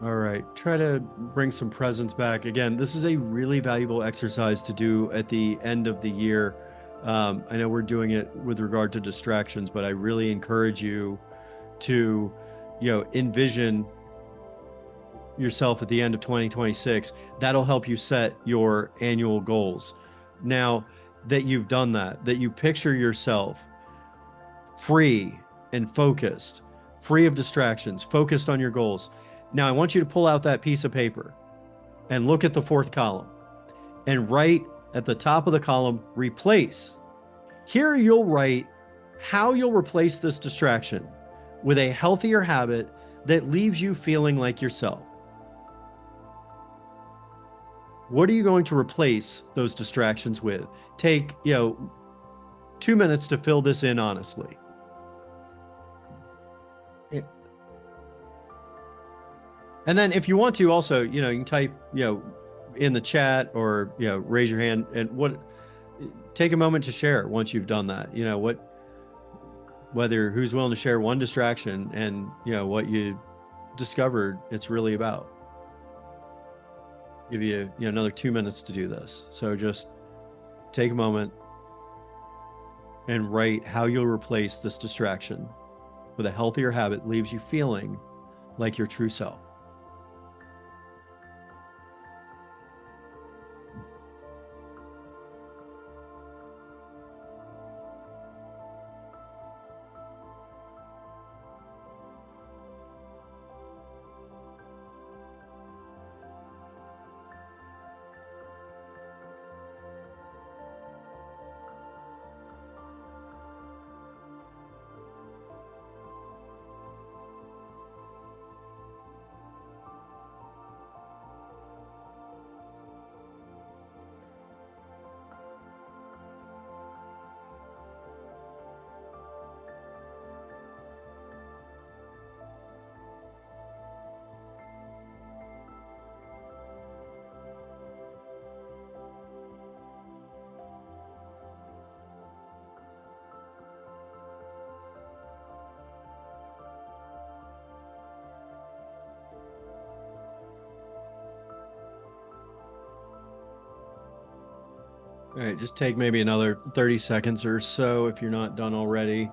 S1: All right, try to bring some presence back. Again, this is a really valuable exercise to do at the end of the year. I know we're doing it with regard to distractions, but I really encourage you to, envision yourself at the end of 2026. That'll help you set your annual goals. Now that you've done that you picture yourself free and focused, free of distractions, focused on your goals. Now, I want you to pull out that piece of paper and look at the fourth column and write at the top of the column, replace. Here you'll write how you'll replace this distraction with a healthier habit that leaves you feeling like yourself. What are you going to replace those distractions with? Take, 2 minutes to fill this in honestly. And then if you want to also, you can type, in the chat or, raise your hand and take a moment to share once you've done that. whether who's willing to share one distraction and what you discovered it's really about. Give you, another 2 minutes to do this. So just take a moment and write how you'll replace this distraction with a healthier habit that leaves you feeling like your true self. All right, just take maybe another 30 seconds or so if you're not done already.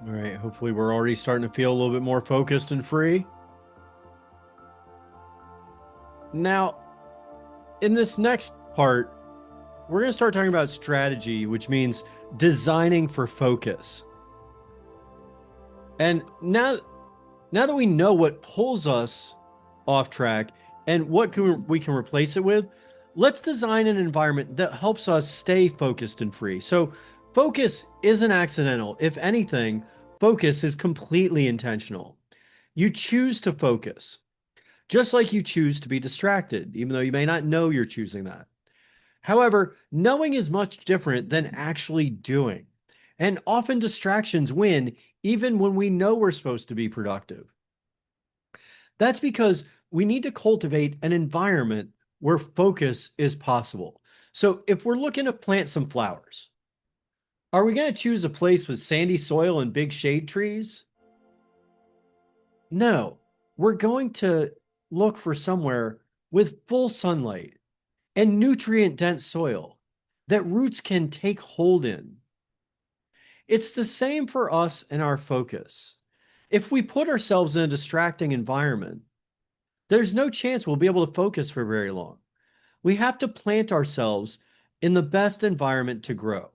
S1: All right, hopefully we're already starting to feel a little bit more focused and free. Now, in this next part, we're going to start talking about strategy, which means designing for focus. And now that we know what pulls us off track and what we can replace it with, let's design an environment that helps us stay focused and free. So focus isn't accidental. If anything, focus is completely intentional. You choose to focus, just like you choose to be distracted, even though you may not know you're choosing that. However, knowing is much different than actually doing. And often distractions win even when we know we're supposed to be productive. That's because we need to cultivate an environment where focus is possible. So if we're looking to plant some flowers, are we going to choose a place with sandy soil and big shade trees? No, we're going to look for somewhere with full sunlight and nutrient-dense soil that roots can take hold in. It's the same for us and our focus. If we put ourselves in a distracting environment, there's no chance we'll be able to focus for very long. We have to plant ourselves in the best environment to grow,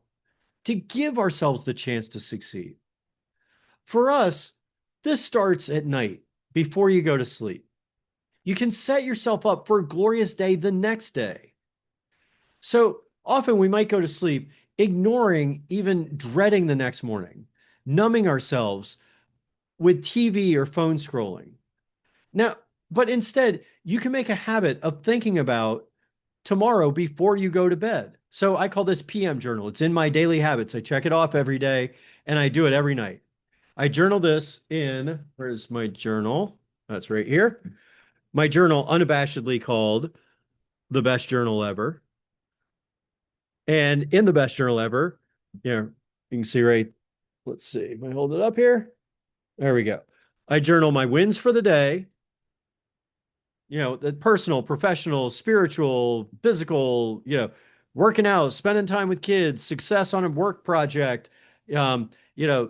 S1: to give ourselves the chance to succeed. For us, this starts at night before you go to sleep. You can set yourself up for a glorious day the next day. So often we might go to sleep ignoring, even dreading the next morning, numbing ourselves with TV or phone scrolling. Now, but instead, you can make a habit of thinking about tomorrow before you go to bed. So I call this PM journal. It's in my daily habits. I check it off every day and I do it every night. I journal this in, where's my journal? That's right here. My journal, unabashedly called The Best Journal Ever. And in The Best Journal Ever, you can see right, let's see, if I hold it up here. There we go. I journal my wins for the day, the personal, professional, spiritual, physical, working out, spending time with kids, success on a work project, um, you know,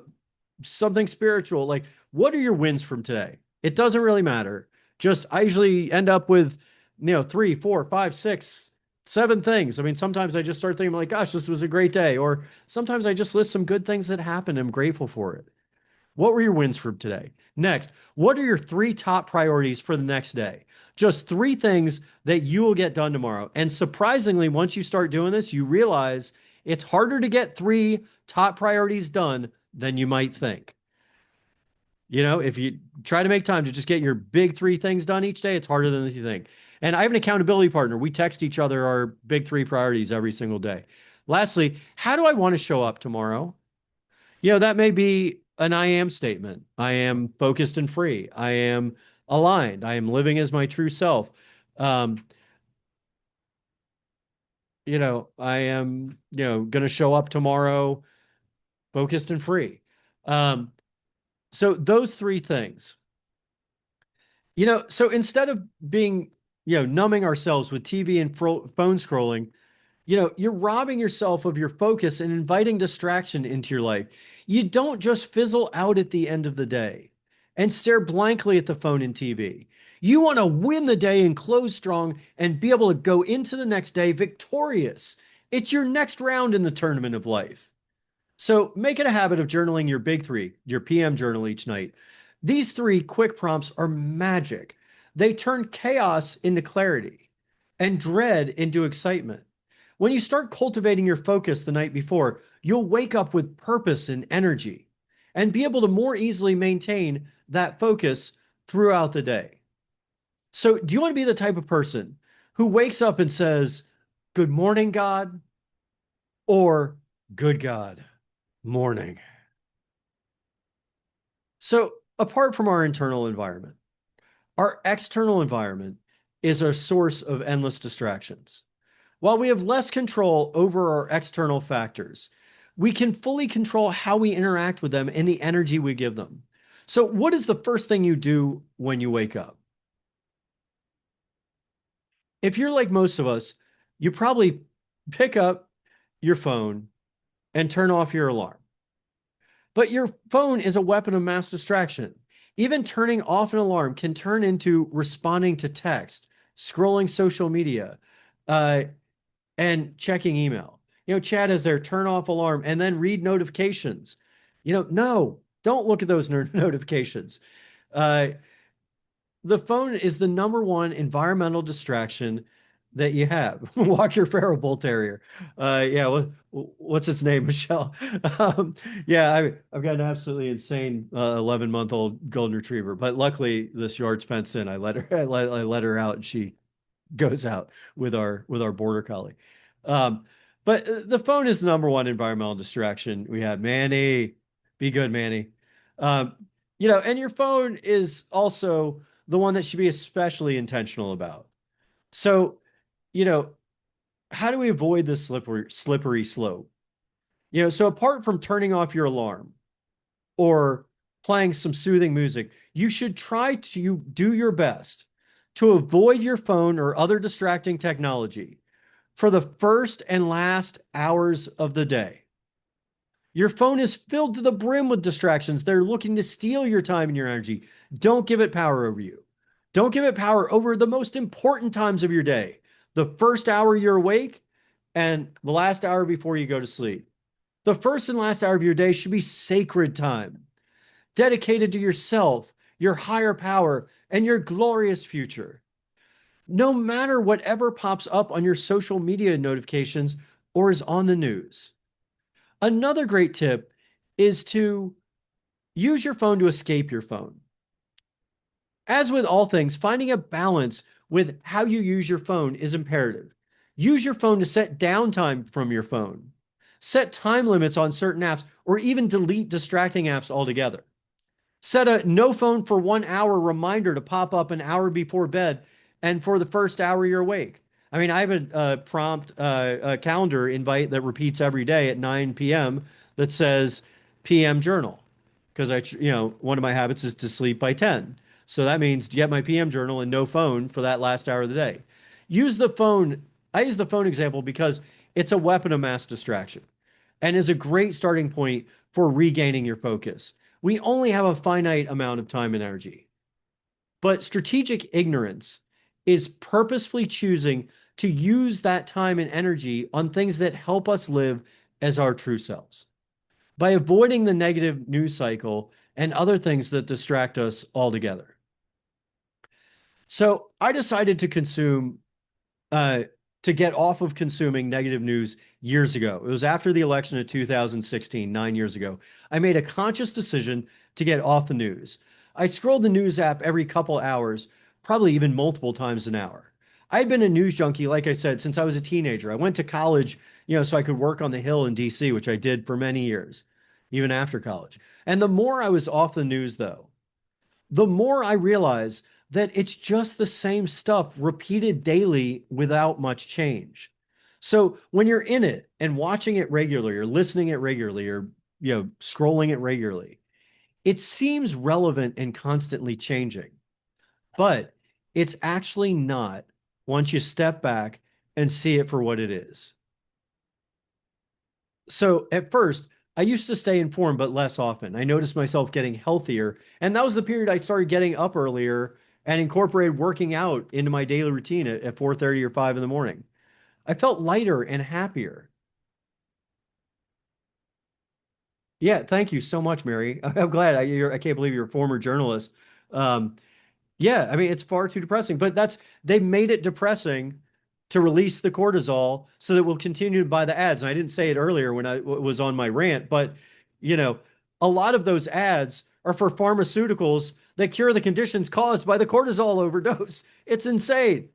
S1: something spiritual. Like, what are your wins from today? It doesn't really matter. Just I usually end up with, 3, 4, 5, 6, 7 things. I mean, sometimes I just start thinking like, gosh, this was a great day. Or sometimes I just list some good things that happened. I'm grateful for it. What were your wins from today? Next, what are your 3 top priorities for the next day? Just 3 things that you will get done tomorrow. And surprisingly, once you start doing this, you realize it's harder to get 3 top priorities done than you might think. If you try to make time to just get your big 3 things done each day, it's harder than you think. And I have an accountability partner. We text each other our big 3 priorities every single day. Lastly, how do I want to show up tomorrow? That may be an I am statement. I am focused and free. I am aligned. I am living as my true self. Um, I am, going to show up tomorrow focused and free. Um, so those three things, so instead of being, numbing ourselves with TV and phone scrolling, you're robbing yourself of your focus and inviting distraction into your life. You don't just fizzle out at the end of the day and stare blankly at the phone and TV. You want to win the day and close strong and be able to go into the next day victorious. It's your next round in the tournament of life. So make it a habit of journaling your big three, your PM journal each night. These three quick prompts are magic. They turn chaos into clarity and dread into excitement. When you start cultivating your focus the night before, you'll wake up with purpose and energy and be able to more easily maintain that focus throughout the day. So, do you want to be the type of person who wakes up and says, "Good morning, God," or "Good God, morning"? So, apart from our internal environment, our external environment is a source of endless distractions. While we have less control over our external factors, we can fully control how we interact with them and the energy we give them. So, what is the first thing you do when you wake up? If you're like most of us, you probably pick up your phone and turn off your alarm. But your phone is a weapon of mass distraction. Even turning off an alarm can turn into responding to text, scrolling social media, uh, and checking email. Chad is there, turn off alarm and then read notifications. No, don't look at those notifications. Uh, the phone is the number one environmental distraction that you have. Walk your Feral Bull Terrier. Yeah, what's its name, Michelle? Yeah, I've got an absolutely insane 11-month-old golden retriever, but luckily this yard's fenced in. I let her out, and she goes out with our border collie. Um, but the phone is the number one environmental distraction we have. Manny, be good, Manny. Um, and your phone is also the one that should be especially intentional about. So, you know, how do we avoid this slippery slope? So apart from turning off your alarm or playing some soothing music, you should try to do your best to avoid your phone or other distracting technology for the first and last hours of the day. Your phone is filled to the brim with distractions. They're looking to steal your time and your energy. Don't give it power over you. Don't give it power over the most important times of your day. The first hour you're awake and the last hour before you go to sleep. The first and last hour of your day should be sacred time, dedicated to yourself, your higher power, and your glorious future. No matter whatever pops up on your social media notifications or is on the news. Another great tip is to use your phone to escape your phone. As with all things, finding a balance with how you use your phone is imperative. Use your phone to set downtime from your phone. Set time limits on certain apps or even delete distracting apps altogether. Set a no phone for 1 hour reminder to pop up an hour before bed and for the first hour you're awake. I mean, I have a prompt a calendar invite that repeats every day at 9 p.m. that says PM journal because one of my habits is to sleep by 10. So that means get my PM journal and no phone for that last hour of the day. Use the phone. I use the phone example because it's a weapon of mass distraction and is a great starting point for regaining your focus. We only have a finite amount of time and energy. But strategic ignorance is purposefully choosing to use that time and energy on things that help us live as our true selves by avoiding the negative news cycle and other things that distract us altogether. So I decided uh, to get off of consuming negative news years ago. It was after the election of 2016, 9 years ago. I made a conscious decision to get off the news. I scrolled the news app every couple hours, probably even multiple times an hour. I'd been a news junkie, like I said, since I was a teenager. I went to college, so I could work on the Hill in DC, which I did for many years. even after college. And the more I was off the news, though, the more I realized that it's just the same stuff repeated daily without much change. So when you're in it and watching it regularly or listening it regularly or scrolling it regularly, it seems relevant and constantly changing. But it's actually not once you step back and see it for what it is. So at first, I used to stay informed, but less often. I noticed myself getting healthier. And that was the period I started getting up earlier and incorporated working out into my daily routine at 4:30 or 5 in the morning. I felt lighter and happier. Yeah, thank you so much, Mary. I'm glad. I can't believe you're a former journalist. Um, Yeah, I mean, it's far too depressing, but they made it depressing to release the cortisol so that we'll continue to buy the ads. And I didn't say it earlier when I was on my rant, but you know, a lot of those ads are for pharmaceuticals that cure the conditions caused by the cortisol overdose. It's insane.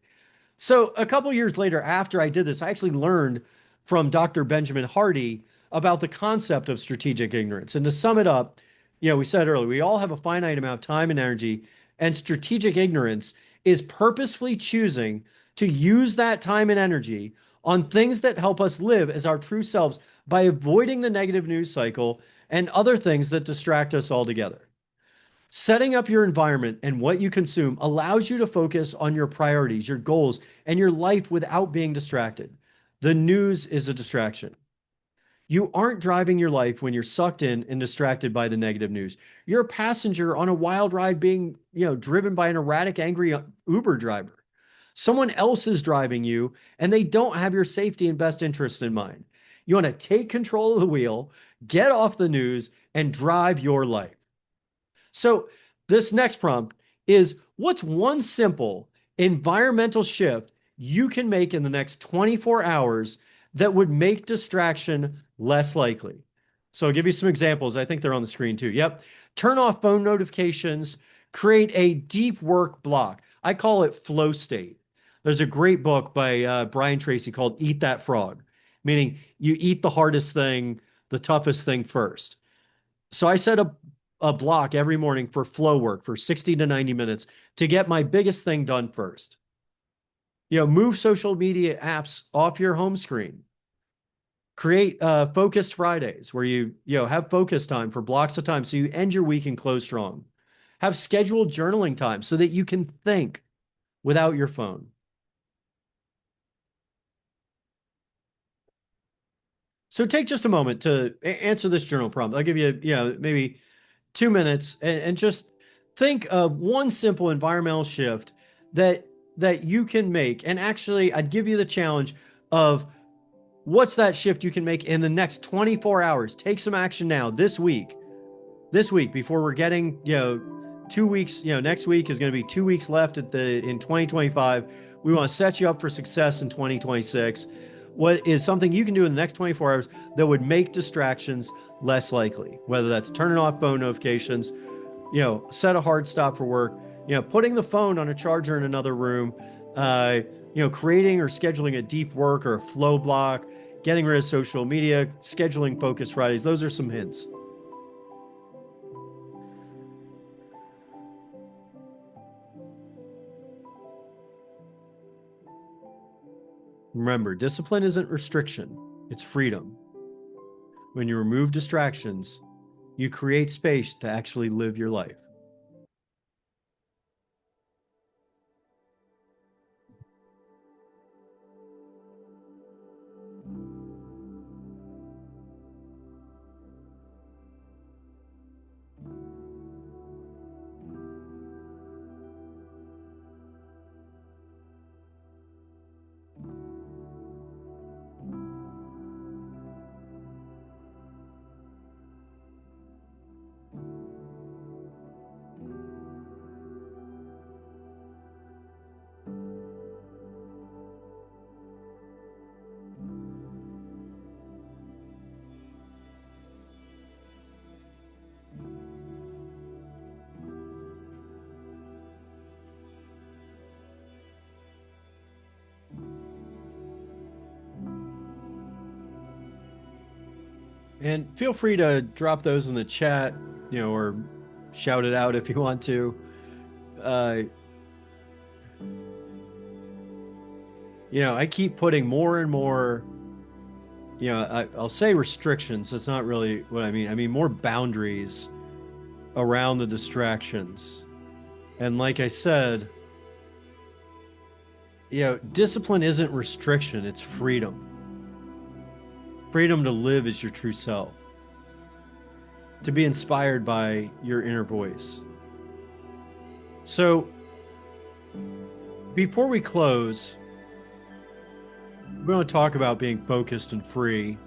S1: So a couple years later, after I did this, I actually learned from Dr. Benjamin Hardy about the concept of strategic ignorance. And to sum it up, we said earlier, we all have a finite amount of time and energy, and strategic ignorance is purposefully choosing to use that time and energy on things that help us live as our true selves by avoiding the negative news cycle and other things that distract us altogether. Setting up your environment and what you consume allows you to focus on your priorities, your goals, and your life without being distracted. The news is a distraction. You aren't driving your life when you're sucked in and distracted by the negative news. You're a passenger on a wild ride being, driven by an erratic, angry Uber driver. Someone else is driving you and they don't have your safety and best interests in mind. You want to take control of the wheel, get off the news, and drive your life. So, this next prompt is what's one simple environmental shift you can make in the next 24 hours that would make distraction less likely? So, I'll give you some examples. I think they're on the screen too. Yep. Turn off phone notifications, create a deep work block. I call it flow state. There's a great book by Brian Tracy called Eat That Frog, meaning you eat the hardest thing, the toughest thing first. So I set a block every morning for flow work for 60 to 90 minutes to get my biggest thing done first. Move social media apps off your home screen. Create focused Fridays where you have focus time for blocks of time so you end your week and close strong. Have scheduled journaling time so that you can think without your phone. So take just a moment to answer this journal prompt. I'll give you, maybe 2 minutes and just think of one simple environmental shift that you can make. And actually, I'd give you the challenge of what's that shift you can make in the next 24 hours. Take some action now, this week, before we're getting, 2 weeks, next week is going to be 2 weeks left in 2025. We want to set you up for success in 2026. What is something you can do in the next 24 hours that would make distractions less likely? Whether that's turning off phone notifications, set a hard stop for work, putting the phone on a charger in another room, creating or scheduling a deep work or a flow block, getting rid of social media, scheduling focus Fridays. Those are some hints. Remember, discipline isn't restriction, it's freedom. When you remove distractions, you create space to actually live your life. And feel free to drop those in the chat, or shout it out if you want to. Uh, I keep putting more and more, I'll say restrictions. That's not really what I mean. I mean more boundaries around the distractions. And like I said, discipline isn't restriction, it's freedom. Freedom to live as your true self, to be inspired by your inner voice. So, before we close, we're going to talk about being focused and free.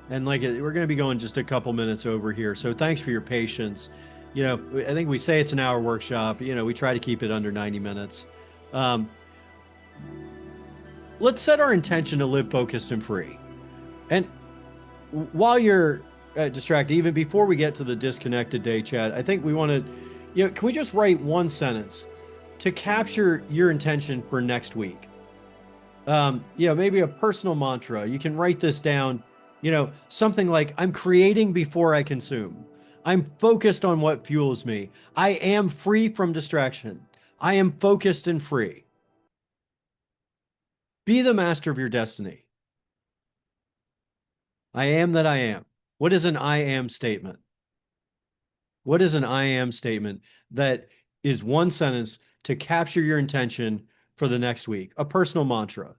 S1: And we're going to be going just a couple minutes over here. So, thanks for your patience. I think we say it's an hour workshop. We try to keep it under 90 minutes. Let's set our intention to live focused and free. And while you're distracted, even before we get to the disconnected day, Chad, I think we want to, can we just write one sentence to capture your intention for next week? Maybe a personal mantra. You can write this down, something like, I'm creating before I consume. I'm focused on what fuels me. I am free from distraction. I am focused and free. Be the master of your destiny. I am that I am. What is an I am statement? What is an I am statement that is one sentence to capture your intention for the next week? A personal mantra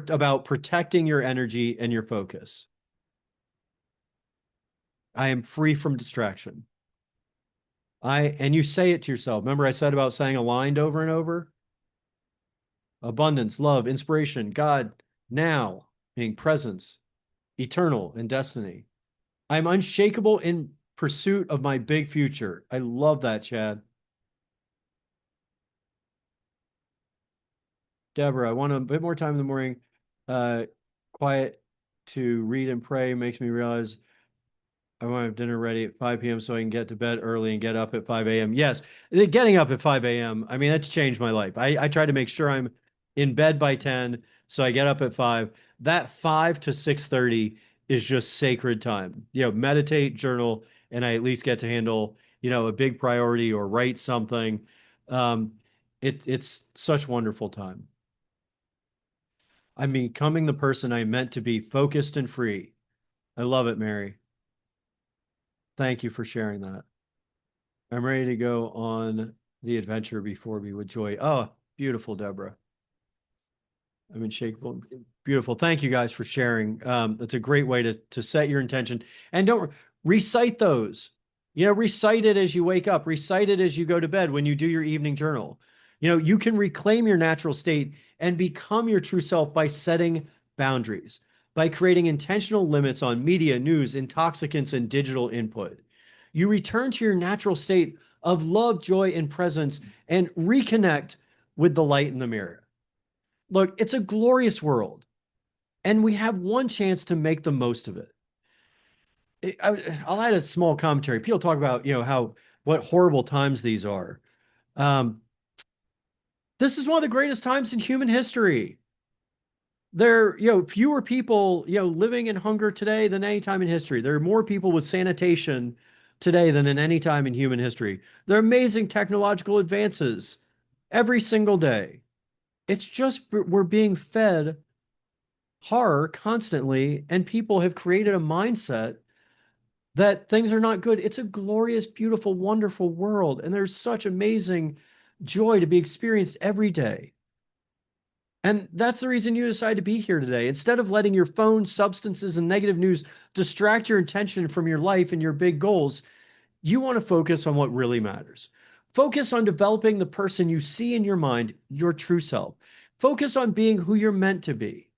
S1: about protecting your energy and your focus. I am free from distraction. And you say it to yourself. Remember I said about saying aligned over and over? Abundance, love, inspiration, God, now, being presence, eternal, and destiny. I'm unshakable in pursuit of my big future. I love that, Chad. Deborah, I want a bit more time in the morning. Quiet to read and pray makes me realize I want to have dinner ready at 5 p.m. so I can get to bed early and get up at 5 a.m. Yes, getting up at 5 a.m. I mean, that's changed my life. I try to make sure I'm in bed by 10, so I get up at 5. That 5 to 6:30 is just sacred time. Meditate, journal, and I at least get to handle, a big priority or write something. Um, it's such wonderful time. I'm becoming the person I meant to be, focused and free. I love it, Mary. Thank you for sharing that. I'm ready to go on the adventure before me with joy. Oh, beautiful, Deborah. I'm unshakable. Beautiful. Thank you guys for sharing. That's a great way to set your intention. And don't recite those. Recite it as you wake up, recite it as you go to bed when you do your evening journal. You can reclaim your natural state and become your true self by setting boundaries, by creating intentional limits on media, news, intoxicants, and digital input. You return to your natural state of love, joy, and presence and reconnect with the light in the mirror. Look, it's a glorious world, and we have one chance to make the most of it. I'll add a small commentary. People talk about, what horrible times these are. This is one of the greatest times in human history. There, fewer people, living in hunger today than any time in history. There are more people with sanitation today than in any time in human history. There are amazing technological advances every single day. It's just we're being fed horror constantly, and people have created a mindset that things are not good. It's a glorious, beautiful, wonderful world, and there's such amazing joy to be experienced every day. And that's the reason you decide to be here today. Instead of letting your phone, substances, and negative news distract your attention from your life and your big goals, you want to focus on what really matters. Focus on developing the person you see in your mind, your true self. Focus on being who you're meant to be.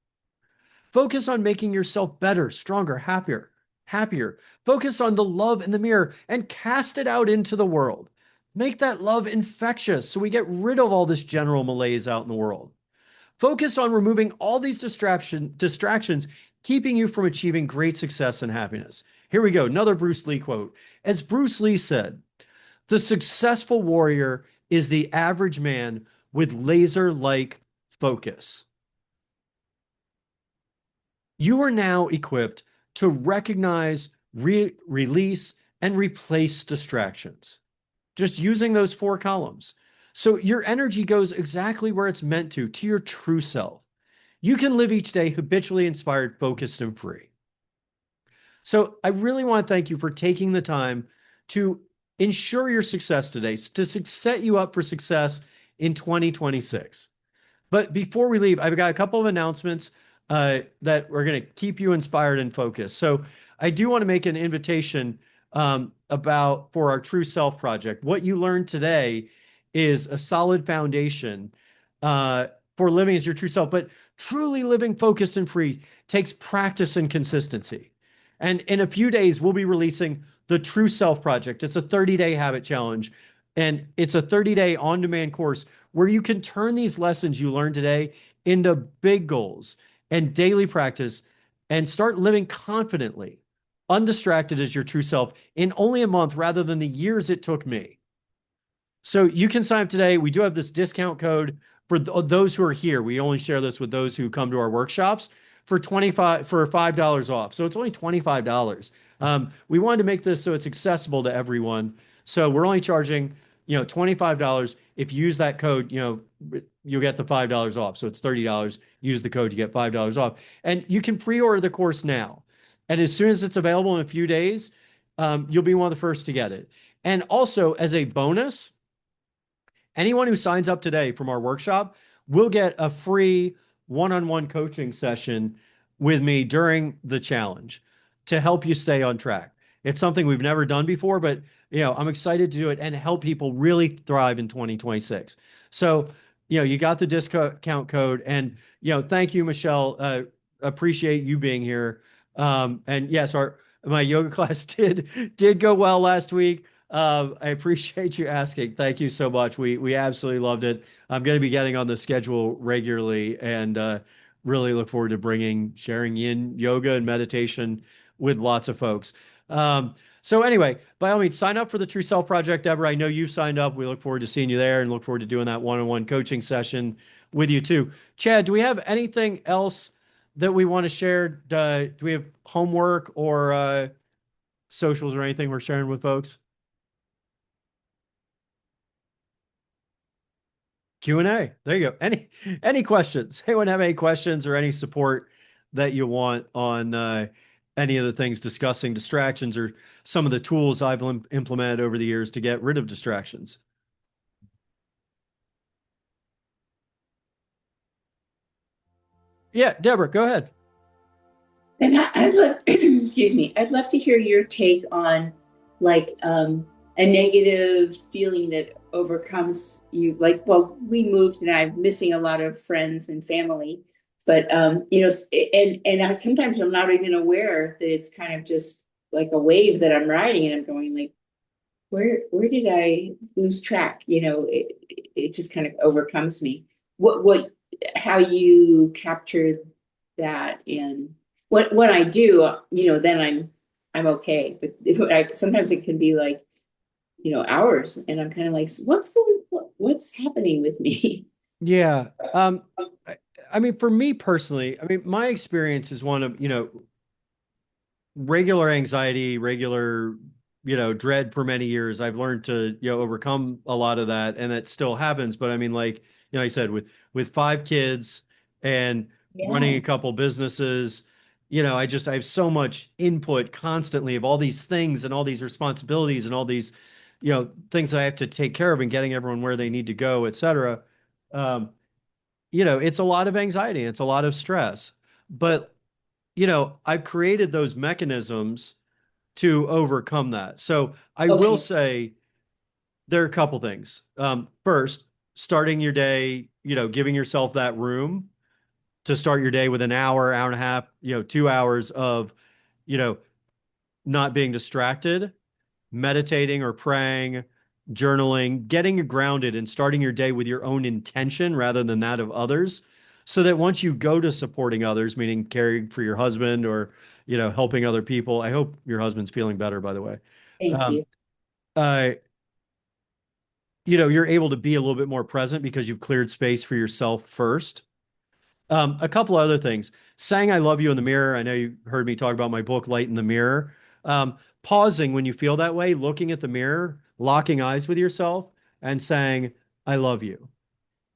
S1: Focus on making yourself better, stronger, happier. Focus on the love in the mirror and cast it out into the world. Make that love infectious so we get rid of all this general malaise out in the world. Focus on removing all these distractions, keeping you from achieving great success and happiness. Here we go, another Bruce Lee quote. As Bruce Lee said, the successful warrior is the average man with laser-like focus. You are now equipped to recognize release, and replace distractions. Just using those four columns. So your energy goes exactly where it's meant to your true self. You can live each day habitually inspired, focused, and free. So I really want to thank you for taking the time to ensure your success today, to set you up for success in 2026. But before we leave, I've got a couple of announcements that are going to keep you inspired and focused. So I do want to make an invitation about for our True Self project. What you learned today is a solid foundation uh, for living as your true self, but truly living focused and free takes practice and consistency. And in a few days, we'll be releasing the True Self Project. It's a 30-day habit challenge, and it's a 30-day on-demand course where you can turn these lessons you learned today into big goals and daily practice and start living confidently, undistracted as your true self in only a month rather than the years it took me. So you can sign up today. We do have this discount code for those who are here. We only share this with those who come to our workshops for 25 for $5 off. So it's only $25. We wanted to make this so it's accessible to everyone. So we're only charging, $25. If you use that code, you'll get the $5 off. So it's $30. Use the code, you get $5 off. And you can pre-order the course now. And as soon as it's available in a few days, you'll be one of the first to get it. And also, as a bonus, anyone who signs up today from our workshop will get a free one-on-one coaching session with me during the challenge to help you stay on track. It's something we've never done before, but I'm excited to do it and help people really thrive in 2026. So, you got the discount code, and thank you, Michelle. Appreciate you being here. And yes, my yoga class did go well last week. I appreciate you asking. Thank you so much. We absolutely loved it. I'm going to be getting on the schedule regularly, and really look forward to sharing yin yoga and meditation with lots of folks. So anyway, by all means, sign up for the True Self Project, Deborah. I know you've signed up. We look forward to seeing you there and look forward to doing that one-on-one coaching session with you too. Chad, do we have anything else that we want to share? Do we have homework or socials or anything we're sharing with folks? Q&A. There you go. Any questions? Anyone have any questions or any support that you want on any of the things discussing distractions or some of the tools I've implemented over the years to get rid of distractions? Yeah, Deborah, go ahead.
S2: And I'd love, excuse me, I'd love to hear your take on like a negative feeling that overcomes you. Like, well, we moved and I'm missing a lot of friends and family, but sometimes I'm not even aware that it's kind of just like a wave that I'm riding, and I'm going like, where did I lose track? It just kind of overcomes me. How you capture that, and when I do, then I'm okay. But sometimes it can be like, hours, and I'm kind of like, what's happening with me?
S1: Yeah. I mean, for me personally, I mean, my experience is one of, regular anxiety, regular, dread for many years. I've learned to, overcome a lot of that, and that still happens. But I mean, like, I said, with five kids and running
S2: Yeah.
S1: a couple businesses, I have so much input constantly of all these things and all these responsibilities and all these, things that I have to take care of and getting everyone where they need to go, et cetera. Um, it's a lot of anxiety, it's a lot of stress. But I've created those mechanisms to overcome that. So I will
S2: Okay.
S1: say there are a couple things. First, starting your day, giving yourself that room to start your day with an hour, hour and a half, 2 hours of, you know, not being distracted, meditating or praying, journaling, getting you grounded and starting your day with your own intention rather than that of others. So that once you go to supporting others, meaning caring for your husband or, helping other people, I hope your husband's feeling better, by the way.
S2: Thank
S1: Um,
S2: you.
S1: uh, you're able to be a little bit more present because you've cleared space for yourself first. A couple other things. Saying I love you in the mirror. I know you heard me talk about my book, Light in the Mirror. Pausing when you feel that way, looking at the mirror, locking eyes with yourself, and saying, "I love you."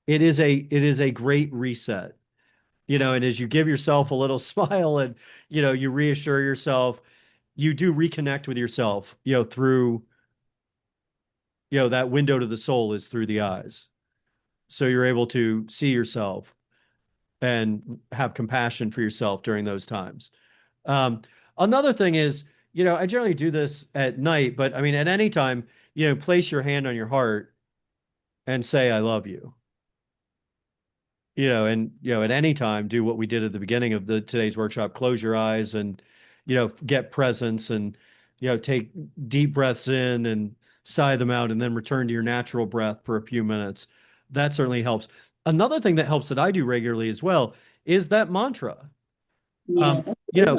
S1: It is a great reset. And as you give yourself a little smile and you reassure yourself, you do reconnect with yourself, through that window to the soul is through the eyes. So you're able to see yourself and have compassion for yourself during those times. Um, Another thing is, I generally do this at night, but I mean, at any time, place your hand on your heart and say, I love you. And at any time, do what we did at the beginning of today's workshop. Close your eyes and get presence, and take deep breaths in and sigh them out, and then return to your natural breath for a few minutes. That certainly helps. Another thing that helps that I do regularly as well is that mantra.
S2: Yeah,
S1: Um,
S2: that's a
S1: you
S2: good
S1: know,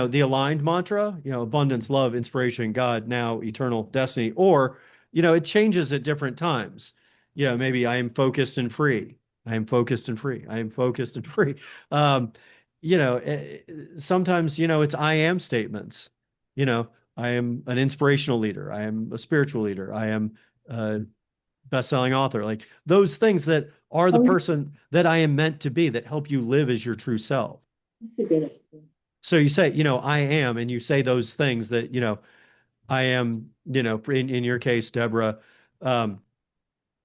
S2: one.
S1: the aligned mantra, abundance, love, inspiration, God, now, eternal destiny, or, it changes at different times. Maybe I am focused and free. I am focused and free. I am focused and free. Um, Sometimes, it's I am statements. You know, I am an inspirational leader. I am a spiritual leader. I am a best-selling author. Like those things that are the
S2: Oh,
S1: person that I am meant to be, that help you live as your true self.
S2: that's a good idea.
S1: So you say, I am, and you say those things that, I am, in your case, Deborah, um,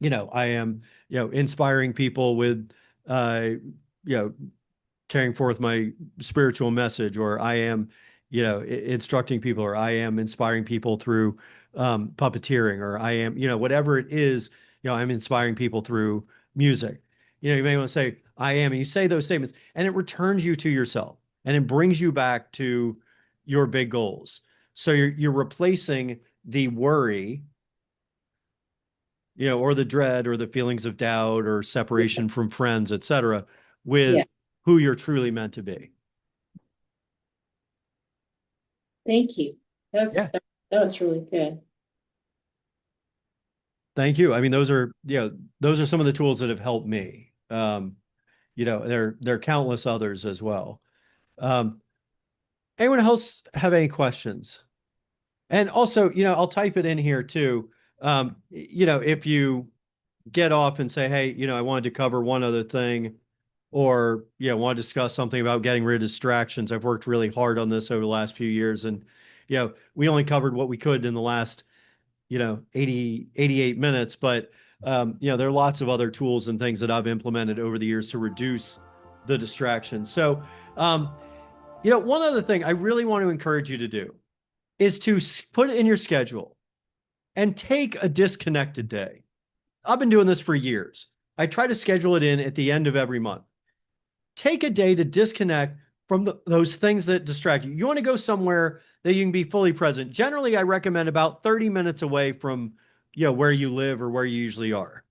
S1: I am, inspiring people with, you know, carrying forth my spiritual message, or I am, instructing people, or I am inspiring people through puppeteering, or I am, whatever it is, I'm inspiring people through music. You may want to say, I am, and you say those statements, and it returns you to yourself, and it brings you back to your big goals. So you're replacing the worry, or the dread, or the feelings of doubt, or
S2: Yeah,
S1: separation from friends, etc.,
S2: yeah.
S1: with who you're truly meant to be.
S2: Thank you. That's
S1: Yeah.
S2: that was really good.
S1: Thank you. I mean, those are some of the tools that have helped me. There are countless others as well. Um, Anyone else have any questions? And also, I'll type it in here too. If you get off and say, hey, I wanted to cover one other thing, or want to discuss something about getting rid of distractions. I've worked really hard on this over the last few years, and we only covered what we could in the last 88 minutes, but there are lots of other tools and things that I've implemented over the years to reduce the distractions. So, one other thing I really want to encourage you to do is to put it in your schedule and take a disconnected day. I've been doing this for years. I try to schedule it in at the end of every month. Take a day to disconnect from those things that distract you. You want to go somewhere that you can be fully present. Generally, I recommend about 30 minutes away from where you live or where you usually are.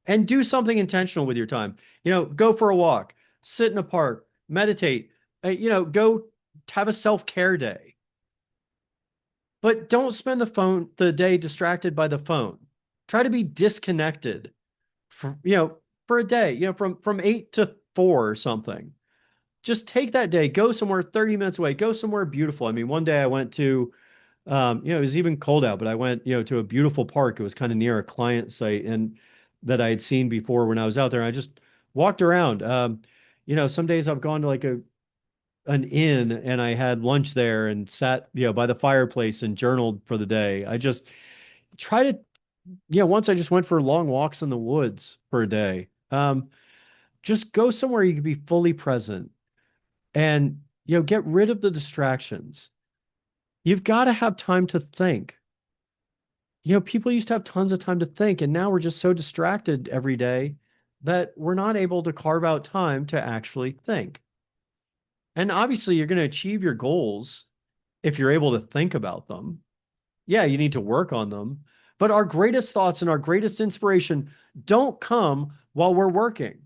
S1: And do something intentional with your time. Go for a walk, sit in a park, meditate, go have a self-care day. But don't spend the day distracted by the phone. Try to be disconnected for a day, from 8 to 4 or something. Just take that day, go somewhere 30 minutes away, go somewhere beautiful. I mean, one day I went to, it was even cold out, but I went, to a beautiful park. It was kind of near a client site, and that I had seen before when I was out there. I just walked around. Some days I've gone to like an inn, and I had lunch there and sat, by the fireplace and journaled for the day. I just try to, once I just went for long walks in the woods for a day. Just go somewhere you can be fully present, and get rid of the distractions. You've got to have time to think. People used to have tons of time to think, and now we're just so distracted every day that we're not able to carve out time to actually think. And obviously, you're going to achieve your goals if you're able to think about them. Yeah, you need to work on them, but our greatest thoughts and our greatest inspiration don't come while we're working.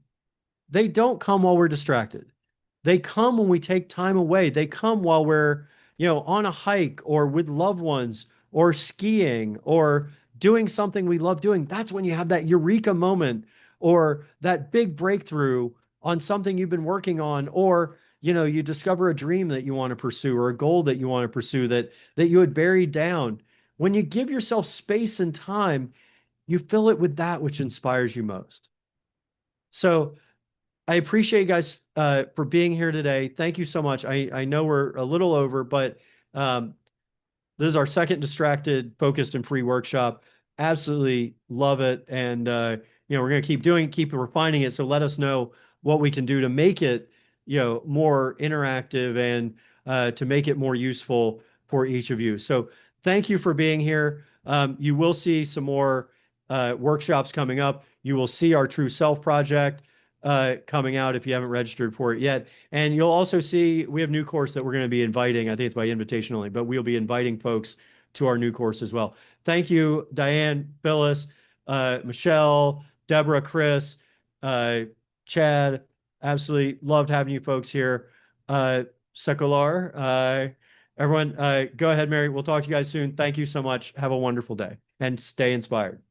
S1: They don't come while we're distracted. They come when we take time away. They come while we're, on a hike, or with loved ones, or skiing, or doing something we love doing. That's when you have that eureka moment, or that big breakthrough on something you've been working on, or you discover a dream that you want to pursue or a goal that you want to pursue that you had buried down. When you give yourself space and time, you fill it with that which inspires you most. So I appreciate you guys for being here today. Thank you so much. I know we're a little over, but um, this is our second distracted, focused, and free workshop. Absolutely love it. And we're going to keep refining it. So let us know what we can do to make it, more interactive and to make it more useful for each of you. So thank you for being here. You will see some more workshops coming up. You will see our True Self project coming out if you haven't registered for it yet. And you'll also see we have new course that we're going to be inviting. I think it's by invitation only, but we'll be inviting folks to our new course as well. Thank you, Diane, Phyllis, Michelle, Deborah, Chris, Chad. Absolutely loved having you folks here. Secular, everyone, go ahead, Mary. We'll talk to you guys soon. Thank you so much. Have a wonderful day and stay inspired.